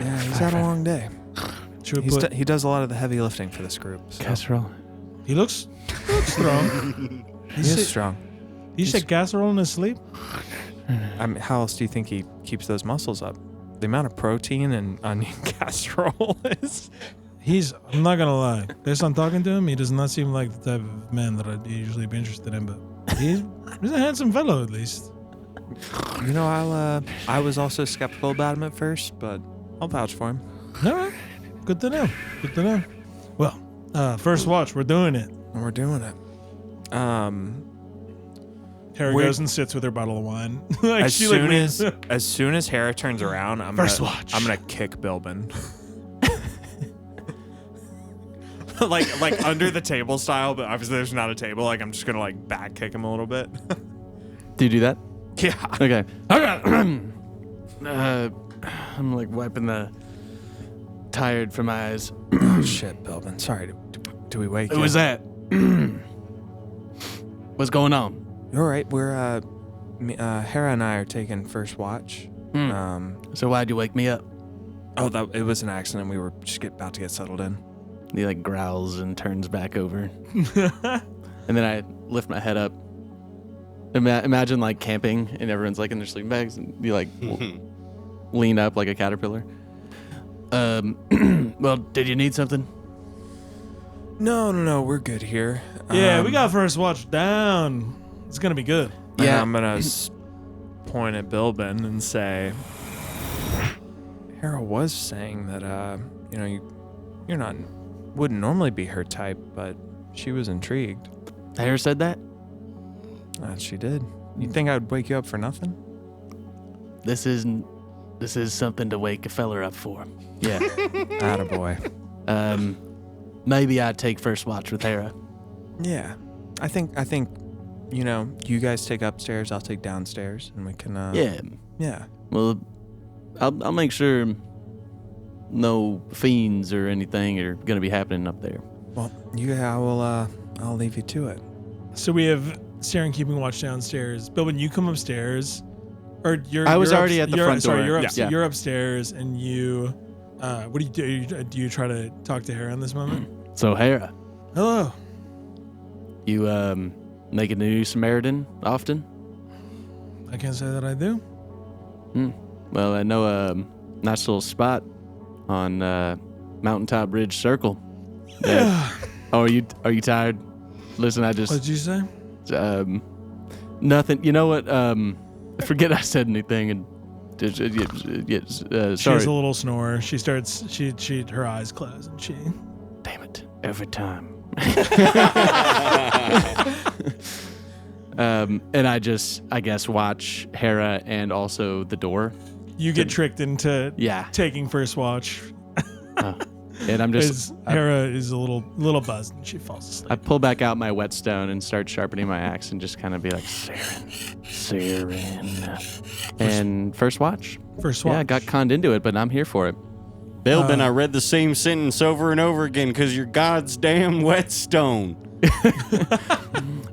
Yeah, he's had a long day. Should we put? He does a lot of the heavy lifting for this group. So. Casserole. He looks strong. He is strong. You said casserole in his sleep? I mean, how else do you think he keeps those muscles up? The amount of protein in onion casserole is. I'm not gonna lie. Based on talking to him, he does not seem like the type of man that I'd usually be interested in. But he's a handsome fellow, at least. You know, I was also skeptical about him at first, but I'll vouch for him. All right. Good to know. Good to know. Well, first watch. We're doing it. And we're doing it. Hera We're- goes and sits with her bottle of wine. Like, As she, like, soon leans- as soon as Hera turns around, First watch. I'm gonna kick Bilbin. like under the table style, but obviously there's not a table. Like I'm just gonna like back kick him a little bit. Do you do that? Yeah. Okay. I'm like wiping the tired from my eyes. Oh shit, Bilbin. Sorry. Do we wake Who you? was that? What's going on? You're all right. We're Hera and I are taking first watch. So why'd you wake me up? That it was an accident. We were just about to get settled in. He like growls and turns back over. And then I lift my head up. Imagine like camping and everyone's like in their sleeping bags and you like lean up like a caterpillar. Well, did you need something? No, we're good here. Yeah, we got first watch down. It's gonna be good. Yeah, Yeah. I'm gonna point at Bilbin and say, Hera was saying that you're not wouldn't normally be her type, but she was intrigued. Hera said that? She did. You think I would wake you up for nothing? This is something to wake a feller up for. Yeah. Attaboy. Maybe I'd take first watch with Hera. Yeah, I think you guys take upstairs, I'll take downstairs, and we can. Yeah. Well, I'll make sure no fiends or anything are gonna be happening up there. Well, I'll leave you to it. So we have Saren keeping watch downstairs. Bill, when you come upstairs, or I was already at the front door. You're upstairs, and you. What do you do? Do you try to talk to Hera in this moment? So Hera, Hello. you make a new Samaritan often? I can't say that I do. Well, I know a nice little spot on Mountaintop Ridge Circle. that- Oh, are you tired? Listen, I just What did you say? nothing. You know what? I forget I said anything, and She sorry. has a little snore. She starts. She her eyes close, and she. Damn it! Every time. And I guess watch Hera and also the door. You get tricked into Yeah. taking first watch. And I'm just Hera is a little buzzed, and she falls asleep. I pull back out my whetstone and start sharpening my axe and just kind of be like, Saren. And first watch. First watch. Yeah, I got conned into it, but I'm here for it. Bilbin, I read the same sentence over and over again because you're God's damn whetstone.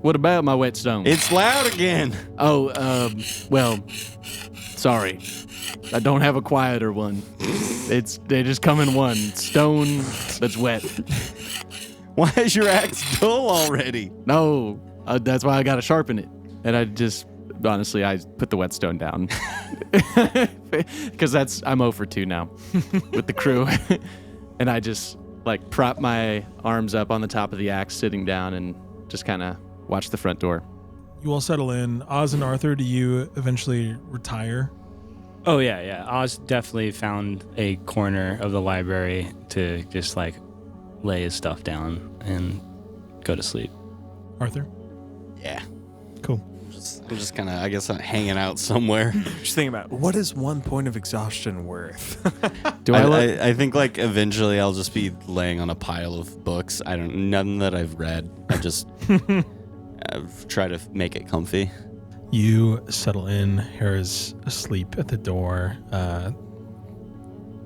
What about my whetstone? It's loud again. Oh, well, sorry. I don't have a quieter one. They just come in one. Stone that's wet. Why is your axe dull already? No, that's why I gotta sharpen it. And I just honestly, I put the whetstone down because I'm 0 for 2 now with the crew, and I just like prop my arms up on the top of the axe, sitting down, and just kind of watch the front door. You all settle in. Oz and Arthur, do you eventually retire? Oh yeah. Oz definitely found a corner of the library to just like lay his stuff down and go to sleep. Arthur? Yeah. Cool. I'm just kind of, I guess, hanging out somewhere. Just thinking about what is 1 point of exhaustion worth? I think like eventually I'll just be laying on a pile of books. None that I've read. I just try to make it comfy. You settle in. Hera's asleep at the door.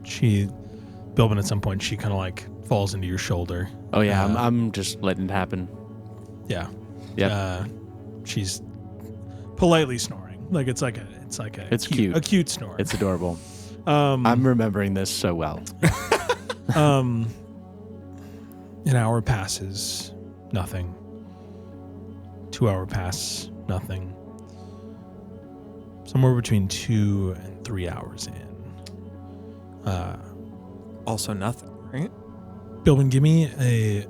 Bilbin at some point, she kind of like falls into your shoulder. Oh yeah, I'm just letting it happen. Yeah. Yep. She's politely snoring. Like it's cute. A cute snore. It's adorable. I'm remembering this so well. An hour passes, nothing. 2 hour passes, nothing. Somewhere between 2 and 3 hours in. Also nothing, right? Bilbin, give me a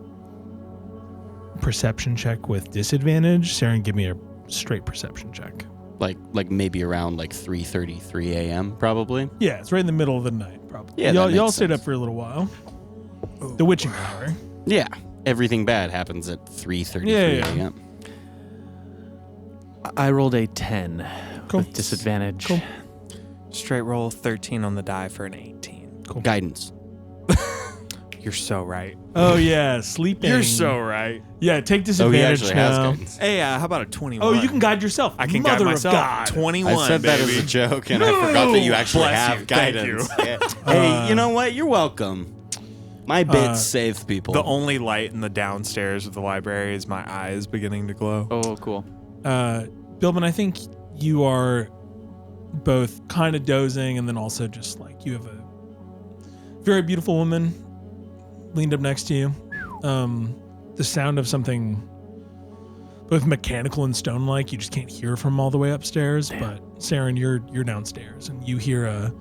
perception check with disadvantage. Saren, give me a straight perception check. Like maybe around like 3:33 a.m. probably. Yeah, it's right in the middle of the night, probably. Yeah, that y'all makes stayed sense. up for a little while. The witching hour. Yeah. Everything bad happens at 3:33 Yeah. a.m. I rolled a 10 Cool. with disadvantage. Cool. Straight roll 13 on the die for an 18. Guidance. You're so right. Oh yeah, sleeping. You're so right. Yeah, take Oh, he disadvantage actually has now. guidance. Hey, how about a 21? Oh, you can guide yourself. I can Mother guide myself. Of God. 21. I said that as baby. a joke, and I forgot that you actually Bless have you. Thank guidance. Yeah. Hey, you know what? You're welcome. My bits save people. The only light in the downstairs of the library is my eyes beginning to glow. Oh, cool. Bilbin, I think you are both kind of dozing and then also just like you have a very beautiful woman leaned up next to you. The sound of something both mechanical and stone-like, you just can't hear from all the way upstairs. Damn. But Saren, you're downstairs and you hear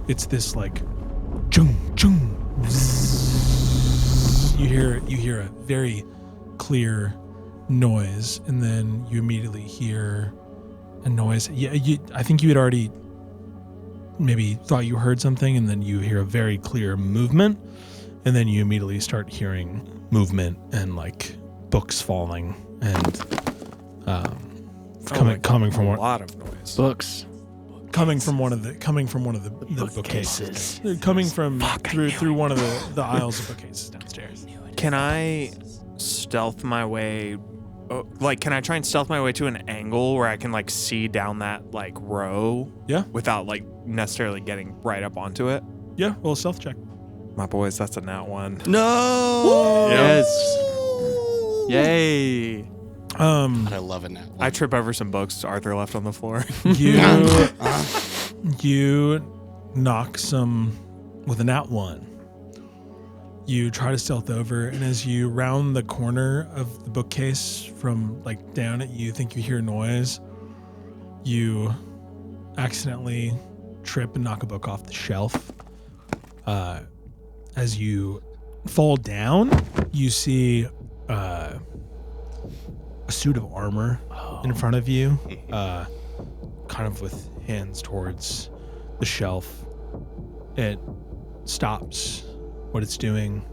it's this like chung chung. You hear a very clear noise, and then you immediately hear a noise. Yeah, I think you had already maybe thought you heard something, and then you hear a very clear movement, and then you immediately start hearing movement and like books falling and coming from a lot of noise. Books. coming from one of the bookcases. Coming from through one of the aisles of bookcases downstairs. Can I stealth my way? Can I try and stealth my way to an angle where I can like see down that like row? Yeah. Without like necessarily getting right up onto it. Yeah, well, stealth check. My boys, that's a nat one. No. Yes. Yay. I love it now. I trip over some books Arthur left on the floor. You knock some with a nat 1. You try to stealth over, and as you round the corner of the bookcase from like down it, you think you hear a noise. You accidentally trip and knock a book off the shelf. As you fall down, you see a suit of armor in front of you, kind of with hands towards the shelf. It stops what it's doing,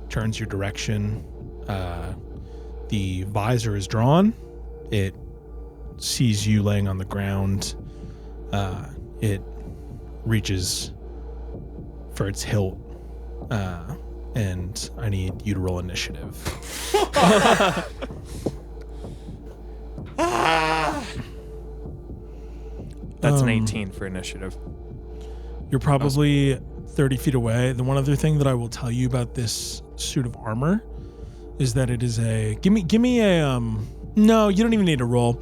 turns your direction. The visor is drawn. It sees you laying on the ground. It reaches for its hilt, and I need you to roll initiative. That's an 18 for initiative. You're probably 30 feet away. The one other thing that I will tell you about this suit of armor is that it is a give me a no, you don't even need to roll.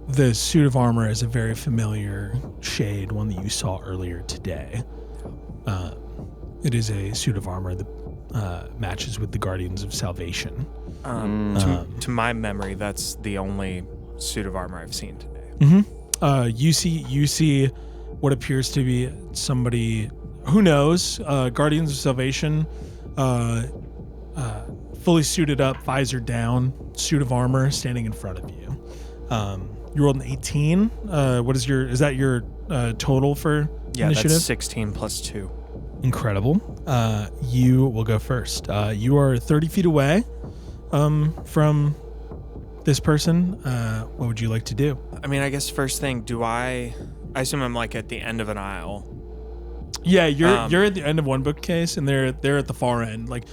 The suit of armor is a very familiar shade, one that you saw earlier today. It is a suit of armor that matches with the Guardians of Salvation. To my memory, that's the only suit of armor I've seen today. You see what appears to be somebody, who knows, Guardians of Salvation, fully suited up, visor down, suit of armor, standing in front of you. You rolled an 18. Is that your total for initiative? That's 16 plus 2. Incredible. You will go first. You are 30 feet away from this person. What would you like to do? I mean, I guess first thing, I assume I'm like at the end of an aisle. Yeah, you're at the end of one bookcase, and they're at the far end. Like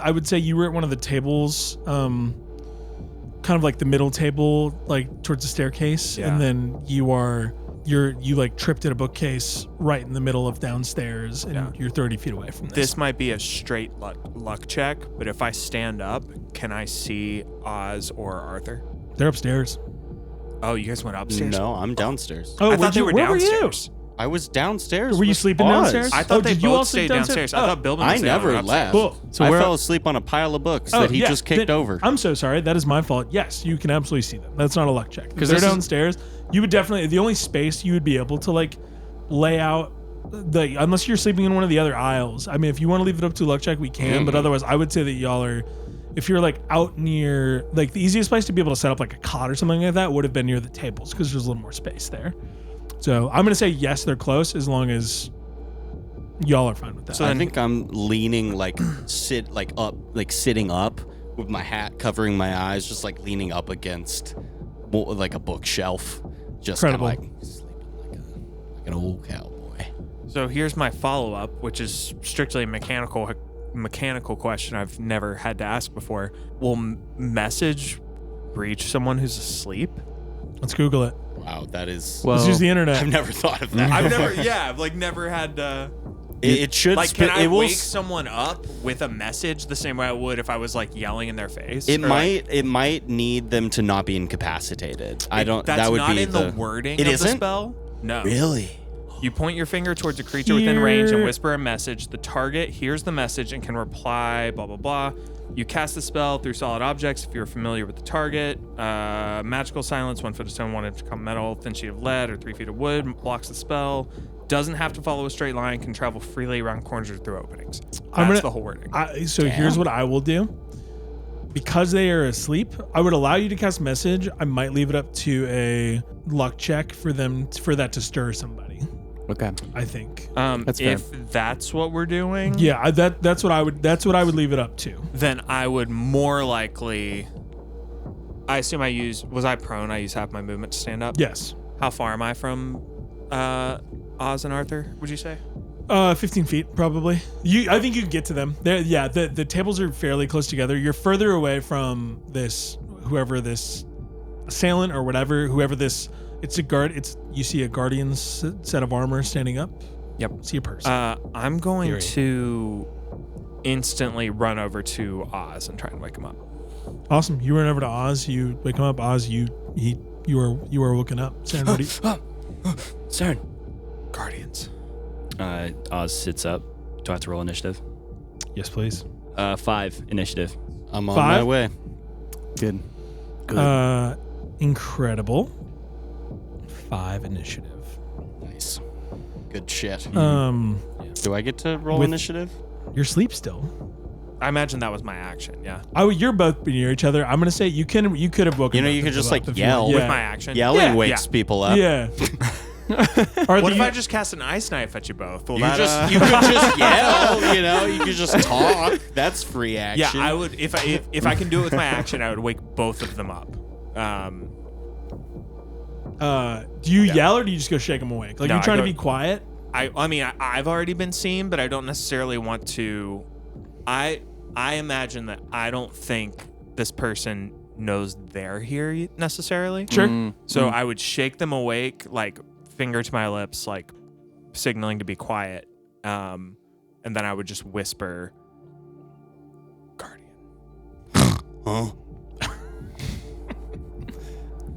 I would say you were at one of the tables, kind of like the middle table, like towards the staircase, Yeah. and then you like tripped at a bookcase right in the middle of downstairs, and you're 30 feet away from this. This might be a straight luck check, but if I stand up, can I see Oz or Arthur? They're upstairs. Oh, you guys went upstairs? No, I'm downstairs. Oh, I thought they were where downstairs. I was downstairs. Were you with sleeping Oz. downstairs? I thought they did you all both sleep stayed downstairs. I thought Billman I was down never upstairs. left. Cool. So I where- fell asleep on a pile of books that he just kicked then- over. I'm so sorry. That is my fault. Yes, you can absolutely see them. That's not a luck check. Because they're this is- downstairs. You would definitely, the only space you would be able to like lay out, unless you're sleeping in one of the other aisles. I mean, if you want to leave it up to a luck check, we can. But otherwise, I would say that y'all are, if you're like out near, like the easiest place to be able to set up like a cot or something like that would have been near the tables because there's a little more space there. So I'm going to say yes, they're close as long as y'all are fine with that. So I then- think I'm leaning sitting up with my hat covering my eyes, just like leaning up against like a bookshelf, just kind of Incredible. like sleeping like an old cowboy. So here's my follow-up, which is strictly a mechanical question I've never had to ask before. Will message reach someone who's asleep? Let's Google it. Wow, that is. Well, Let's use the internet. I've never thought of that. I've never had to. It should. Like, can I it will. wake someone up with a message the same way I would if I was like yelling in their face? It Or, like, might. It might need them to not be incapacitated. I don't. That's that would not be in the wording It of the isn't? spell. No. Really. You point your finger towards a creature within range and Here- whisper a message. The target hears the message and can reply, blah, blah, blah. You cast the spell through solid objects if you're familiar with the target. Magical silence, 1 foot of stone, 1 inch of metal, thin sheet of lead, or 3 feet of wood blocks the spell. Doesn't have to follow a straight line, can travel freely around corners or through openings. That's the whole wording. So here's what I will do. Because they are asleep, I would allow you to cast message. I might leave it up to a luck check for that to stir somebody. Okay. I think. That's fair. If that's what we're doing, Yeah, that's what I would leave it up to. then I would more likely. I assume was I prone? I use half my movement to stand up. Yes. How far am I from Oz and Arthur, would you say? 15 feet probably. I think you could get to them. The tables are fairly close together. You're further away from whoever this assailant or whoever this. It's a guard. You see a guardian's set of armor standing up. Yep. See a person. I'm going Theory. to instantly run over to Oz and try and wake him up. Awesome. You run over to Oz. You wake him up. Oz, you are woken up. Saren, what do you? Saren. Guardians. Oz sits up. Do I have to roll initiative? Yes, please. 5 initiative. I'm on 5? my way. Good. Incredible. 5 initiative. Nice. Good shit. Do I get to roll with- initiative? You're asleep still. I imagine that was my action. Yeah. You're both near each other. I'm gonna say you could have woken. You know, both you could of just them like up if you yell. want. With With my action. Yelling Yeah. wakes people up. Yeah. What if I just cast an ice knife at you both? Will You that, you could just yell. You know, you could just talk. That's free yeah, action. I would. If I can do it with my action, I would wake both of them up. Do you yell or do you just go shake them awake? Like No, you're trying I to go- be quiet. I mean, I've already been seen, but I don't necessarily want to. I imagine that I don't think this person knows they're here necessarily. Sure. So I would shake them awake, like finger to my lips, like signaling to be quiet. And then I would just whisper, Guardian. Huh?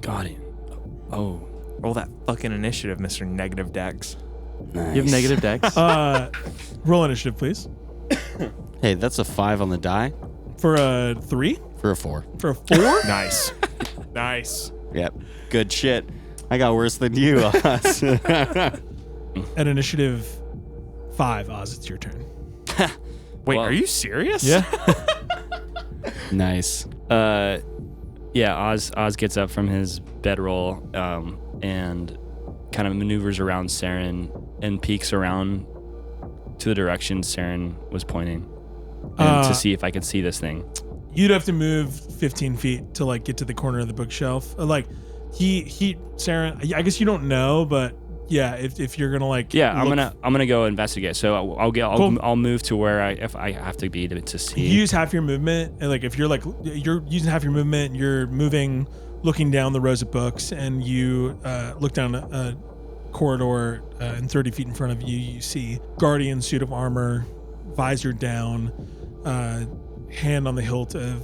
Guardian. Oh. Roll that fucking initiative, Mr. Negative Dex. Nice. You have negative dex. Roll initiative, please. Hey, that's a 5 on the die. For 3. For a 4. For a 4? Nice. Nice. Yep. Good shit. I got worse than you, Oz. At initiative 5, Oz, it's your turn. Wait, Well- are you serious? Yeah. Nice. Yeah, Oz gets up from his bedroll and kind of maneuvers around Saren and peeks around to the direction Saren was pointing and to see if I could see this thing. You'd have to move 15 feet to like get to the corner of the bookshelf. Like Saren, I guess you don't know, but yeah, if you're gonna like, Yeah, I'm look- gonna go investigate. So Cool. I'll move to where if I have to be to see. You use half your movement, and like if you're using half your movement, you're moving, looking down the rows of books, and you look down a corridor, and 30 feet in front of you, you see Guardian suit of armor, visor down, hand on the hilt of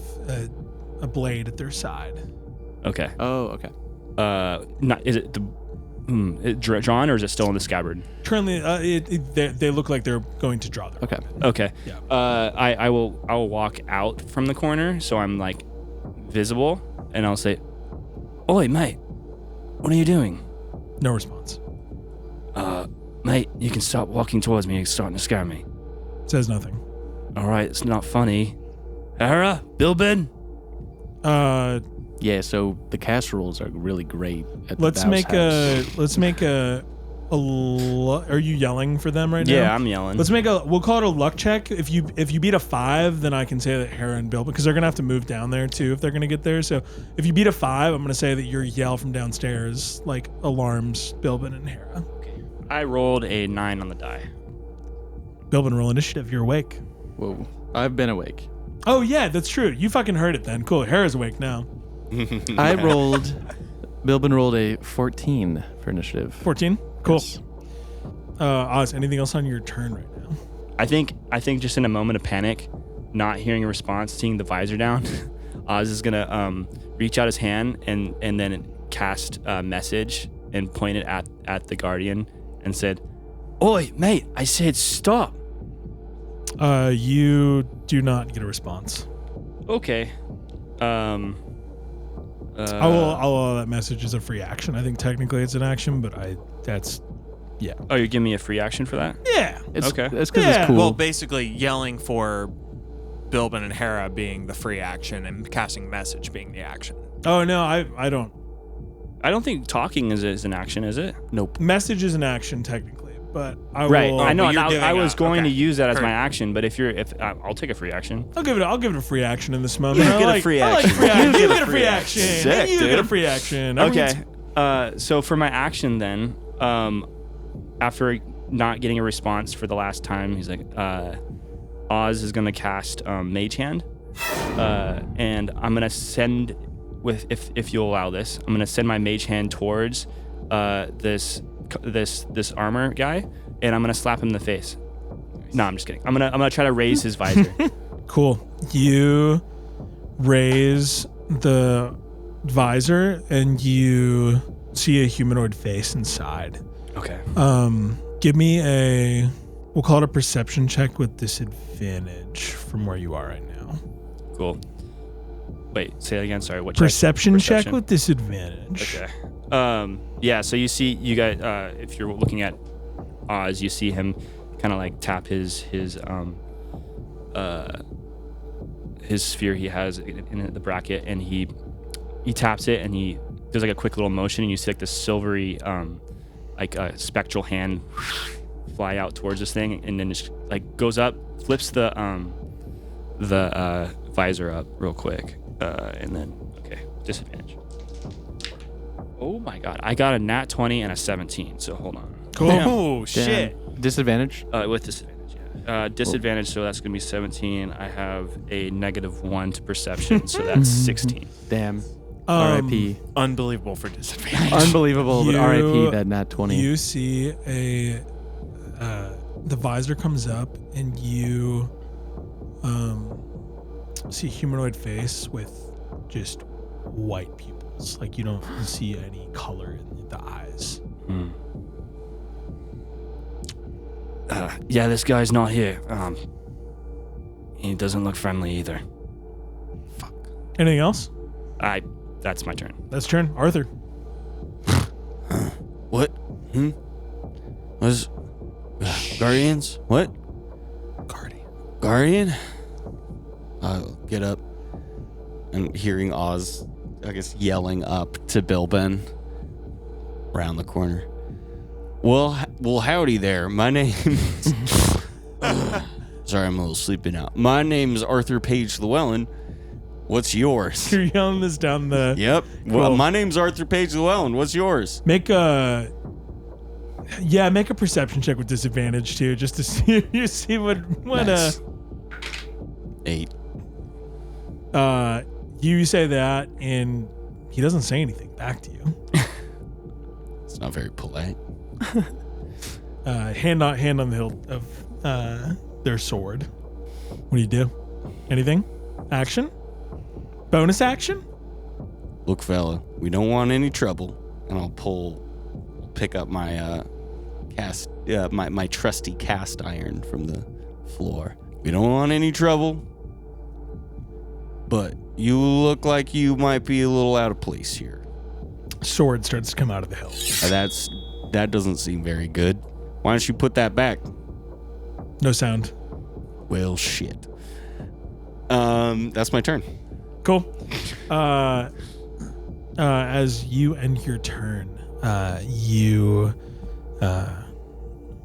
a blade at their side. Okay. Oh, okay. Is it the drawn or is it still in the scabbard? Currently, they look like they're going to draw their Okay. weapon. Okay. Yeah. I will walk out from the corner so I'm like visible, and I'll say, "Oi, mate, what are you doing?" No response. Mate, you can stop walking towards me. You're starting to scare me. Says nothing. All right, it's not funny. Hera, Bilbin. Yeah, so the casseroles are really great at the Let's Bow's make house. Are you yelling for them right now? Yeah, I'm yelling. We'll call it a luck check. If you beat a 5, then I can say that Hera and Bill, because they're gonna have to move down there too if they're gonna get there. So if you beat a 5, I'm gonna say that your yell from downstairs like alarms Bilbin and Hera. I rolled a 9 on the die. Bilbin, roll initiative. You're awake. Whoa. I've been awake. Oh yeah, that's true. You fucking heard it then. Cool. Hera's awake now. Bilbin rolled a 14 for initiative. 14. Cool. Yes. Oz, anything else on your turn right now? I think just in a moment of panic, not hearing a response, seeing the visor down, Oz is gonna reach out his hand and then cast a message and point it at the Guardian and said, "Oi, mate! I said stop." You do not get a response. Okay. I'll allow that message as a free action. I think technically it's an action, but Oh, you're giving me a free action for that? yeah. It's, Okay. It's because Yeah. it's cool. Well, basically yelling for Bilbin and Hera being the free action and casting message being the action. Oh no, I don't. I don't think talking is an action, is it? Nope. Message is an action technically, but I Right. will. I know. but And you're I giving was a- going to okay. use that as my Heard. action, but if I'll take a free action. I'll give it a free action in this moment. You I get a like- free I like action. free action. You You get a free action. Sick, And you get a dude. free action. Okay. So for my action then, after not getting a response for the last time, he's like, Oz is gonna cast Mage Hand, and I'm gonna send if you'll allow this, I'm gonna send my Mage Hand towards this armor guy, and I'm gonna slap him in the face. No, I'm just kidding. I'm gonna try to raise his visor. Cool. You raise the visor and you see a humanoid face inside. Okay. Give me we'll call it a perception check with disadvantage from where you are right now. Cool. Wait, say that again. Sorry. What check? Perception check Perception. with disadvantage. Okay. Yeah. So you see, you guys, if you're looking at Oz, you see him kind of like tap his sphere he has in the bracket, and he taps it, and he does like a quick little motion, and you see like this silvery, like a spectral hand fly out towards this thing, and then just like goes up, flips the visor up real quick, and then disadvantage. Oh my god, I got a nat 20 and a 17. So hold on. Cool. Oh Damn. shit! Disadvantage? With disadvantage, yeah. Disadvantage, so that's gonna be 17. I have a -1 to perception, so that's 16. Damn. R.I.P. Unbelievable for disadvantage. Unbelievable, but You- R.I.P. that nat 20. You see the visor comes up and you see a humanoid face with just white pupils. Like you don't see any color in the eyes. Yeah, this guy's not here. He doesn't look friendly either. Anything else? That's my turn. That's turn. Arthur. What? Was Guardians? What? Guardian? I'll get up and hearing Oz, I guess, yelling up to Bilben around the corner. Well, howdy there. My name's... Sorry, I'm a little sleepy now. My name's Arthur Page Llewellyn. What's yours? You're yelling this down the... Yep. Cool. Well, my name's Arthur Page Llewellyn. What's yours? Make a perception check with disadvantage too, just to see what Nice. 8. You say that and he doesn't say anything back to you. It's not very polite. Hand on the hilt of their sword. What do you do? Anything? Action? Bonus action? Look, fella, we don't want any trouble. And I'll pick up my my trusty cast iron from the floor. We don't want any trouble, but you look like you might be a little out of place here. Sword starts to come out of the hilt. That doesn't seem very good. Why don't you put that back? No sound. Well, shit. That's my turn. Cool. As you end your turn, you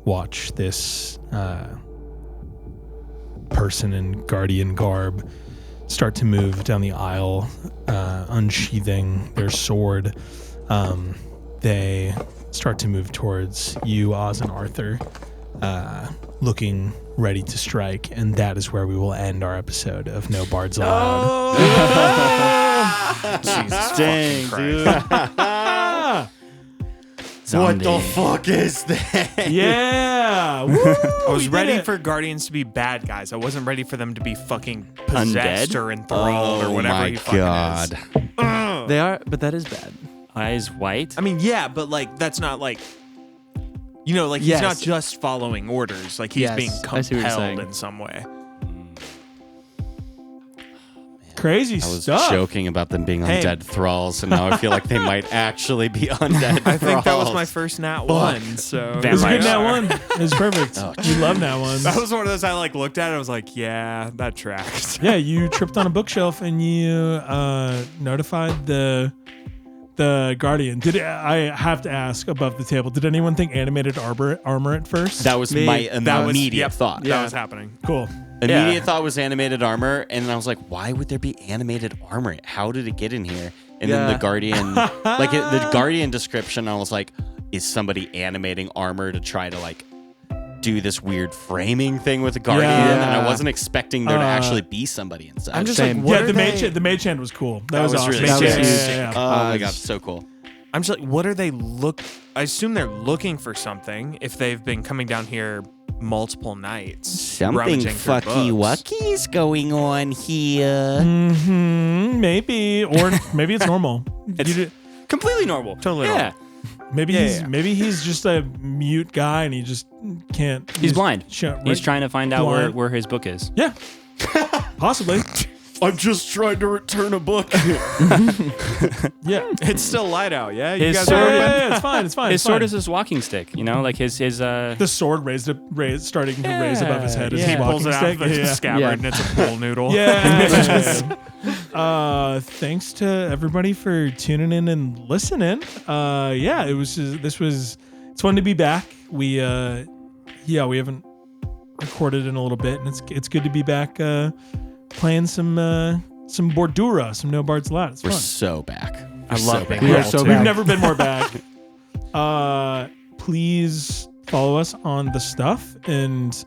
watch this person in guardian garb start to move down the aisle, unsheathing their sword. They start to move towards you, Oz and Arthur, looking ready to strike, and that is where we will end our episode of No Bards Allowed. Jesus Dang, fucking dude. Christ. What the fuck is that? Yeah! Woo! I was We did ready it. for Guardians to be bad guys. I wasn't ready for them to be fucking possessed Undead? or enthralled or whatever my he fucking God. is. They are, but that is bad. Eyes white. I mean, yeah, but like that's not like like he's Yes. not just following orders. Like he's Yes, being I see what you're compelled saying. in some way. Crazy I was stuff. joking about them being Hey. undead thralls, and now I feel like they might actually be undead I think that was thralls. my first nat one. So It was a good Vampires nat are. one. It was perfect. You love nat ones. That was one of those I like looked at it. I was like, yeah, that tracks. Yeah, you tripped on a bookshelf and you notified the guardian. I have to ask above the table? Did anyone think animated armor at first? That was Me. my That was- immediate yep. thought. That was happening. cool. Immediate thought was animated armor, and then I was like, why would there be animated armor? How did it get in here? And then Yeah. the Guardian, the Guardian description, I was like, is somebody animating armor to try to like do this weird framing thing with the Guardian? Yeah. And I wasn't expecting there to actually be somebody inside. I'm just Same. like, what Yeah, are the they? mage the mage hand was cool. That, That was was awesome. really Yeah, sick. yeah, That was yeah, yeah. oh my Um, God, so cool. I'm just like, what are they I assume they're looking for something if they've been coming down here multiple nights. rummaging through books. wucky's going on here. Mhm, maybe, or maybe it's normal. Completely normal. Totally Yeah. Maybe Yeah, he's yeah. maybe he's just a mute guy and he just can't. He's blind. Right? He's trying to find out Blind. where his book is. Yeah, possibly. I'm just trying to return a book. Yeah. It's still light out, yeah? You His guys Yeah, sword- are yeah, it's fine. It's fine. His it's sword fine. is his walking stick. You know, like his the sword starting to raise above his head as Yeah. his He walking pulls it out stick. of the Yeah. scabbard Yeah. and it's a pool noodle. Yeah. Thanks to everybody for tuning in and listening. Yeah, it's fun to be back. We haven't recorded in a little bit, and it's good to be back playing some Bordura, some No Bards Allowed. It's We're fun. so back. I love being We are able so to- We've back. never been more back. Please follow us on the stuff and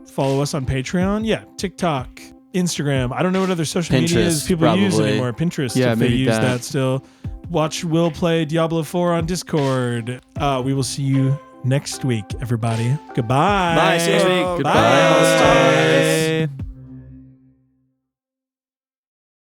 follow us on Patreon. Yeah, TikTok, Instagram. I don't know what other social media is Pinterest, people use probably. anymore. Pinterest, Yeah, if they maybe use that. that still. Watch Will play Diablo 4 on Discord. We will see you next week, everybody. Goodbye. Bye. See you next week. Bye. Goodbye.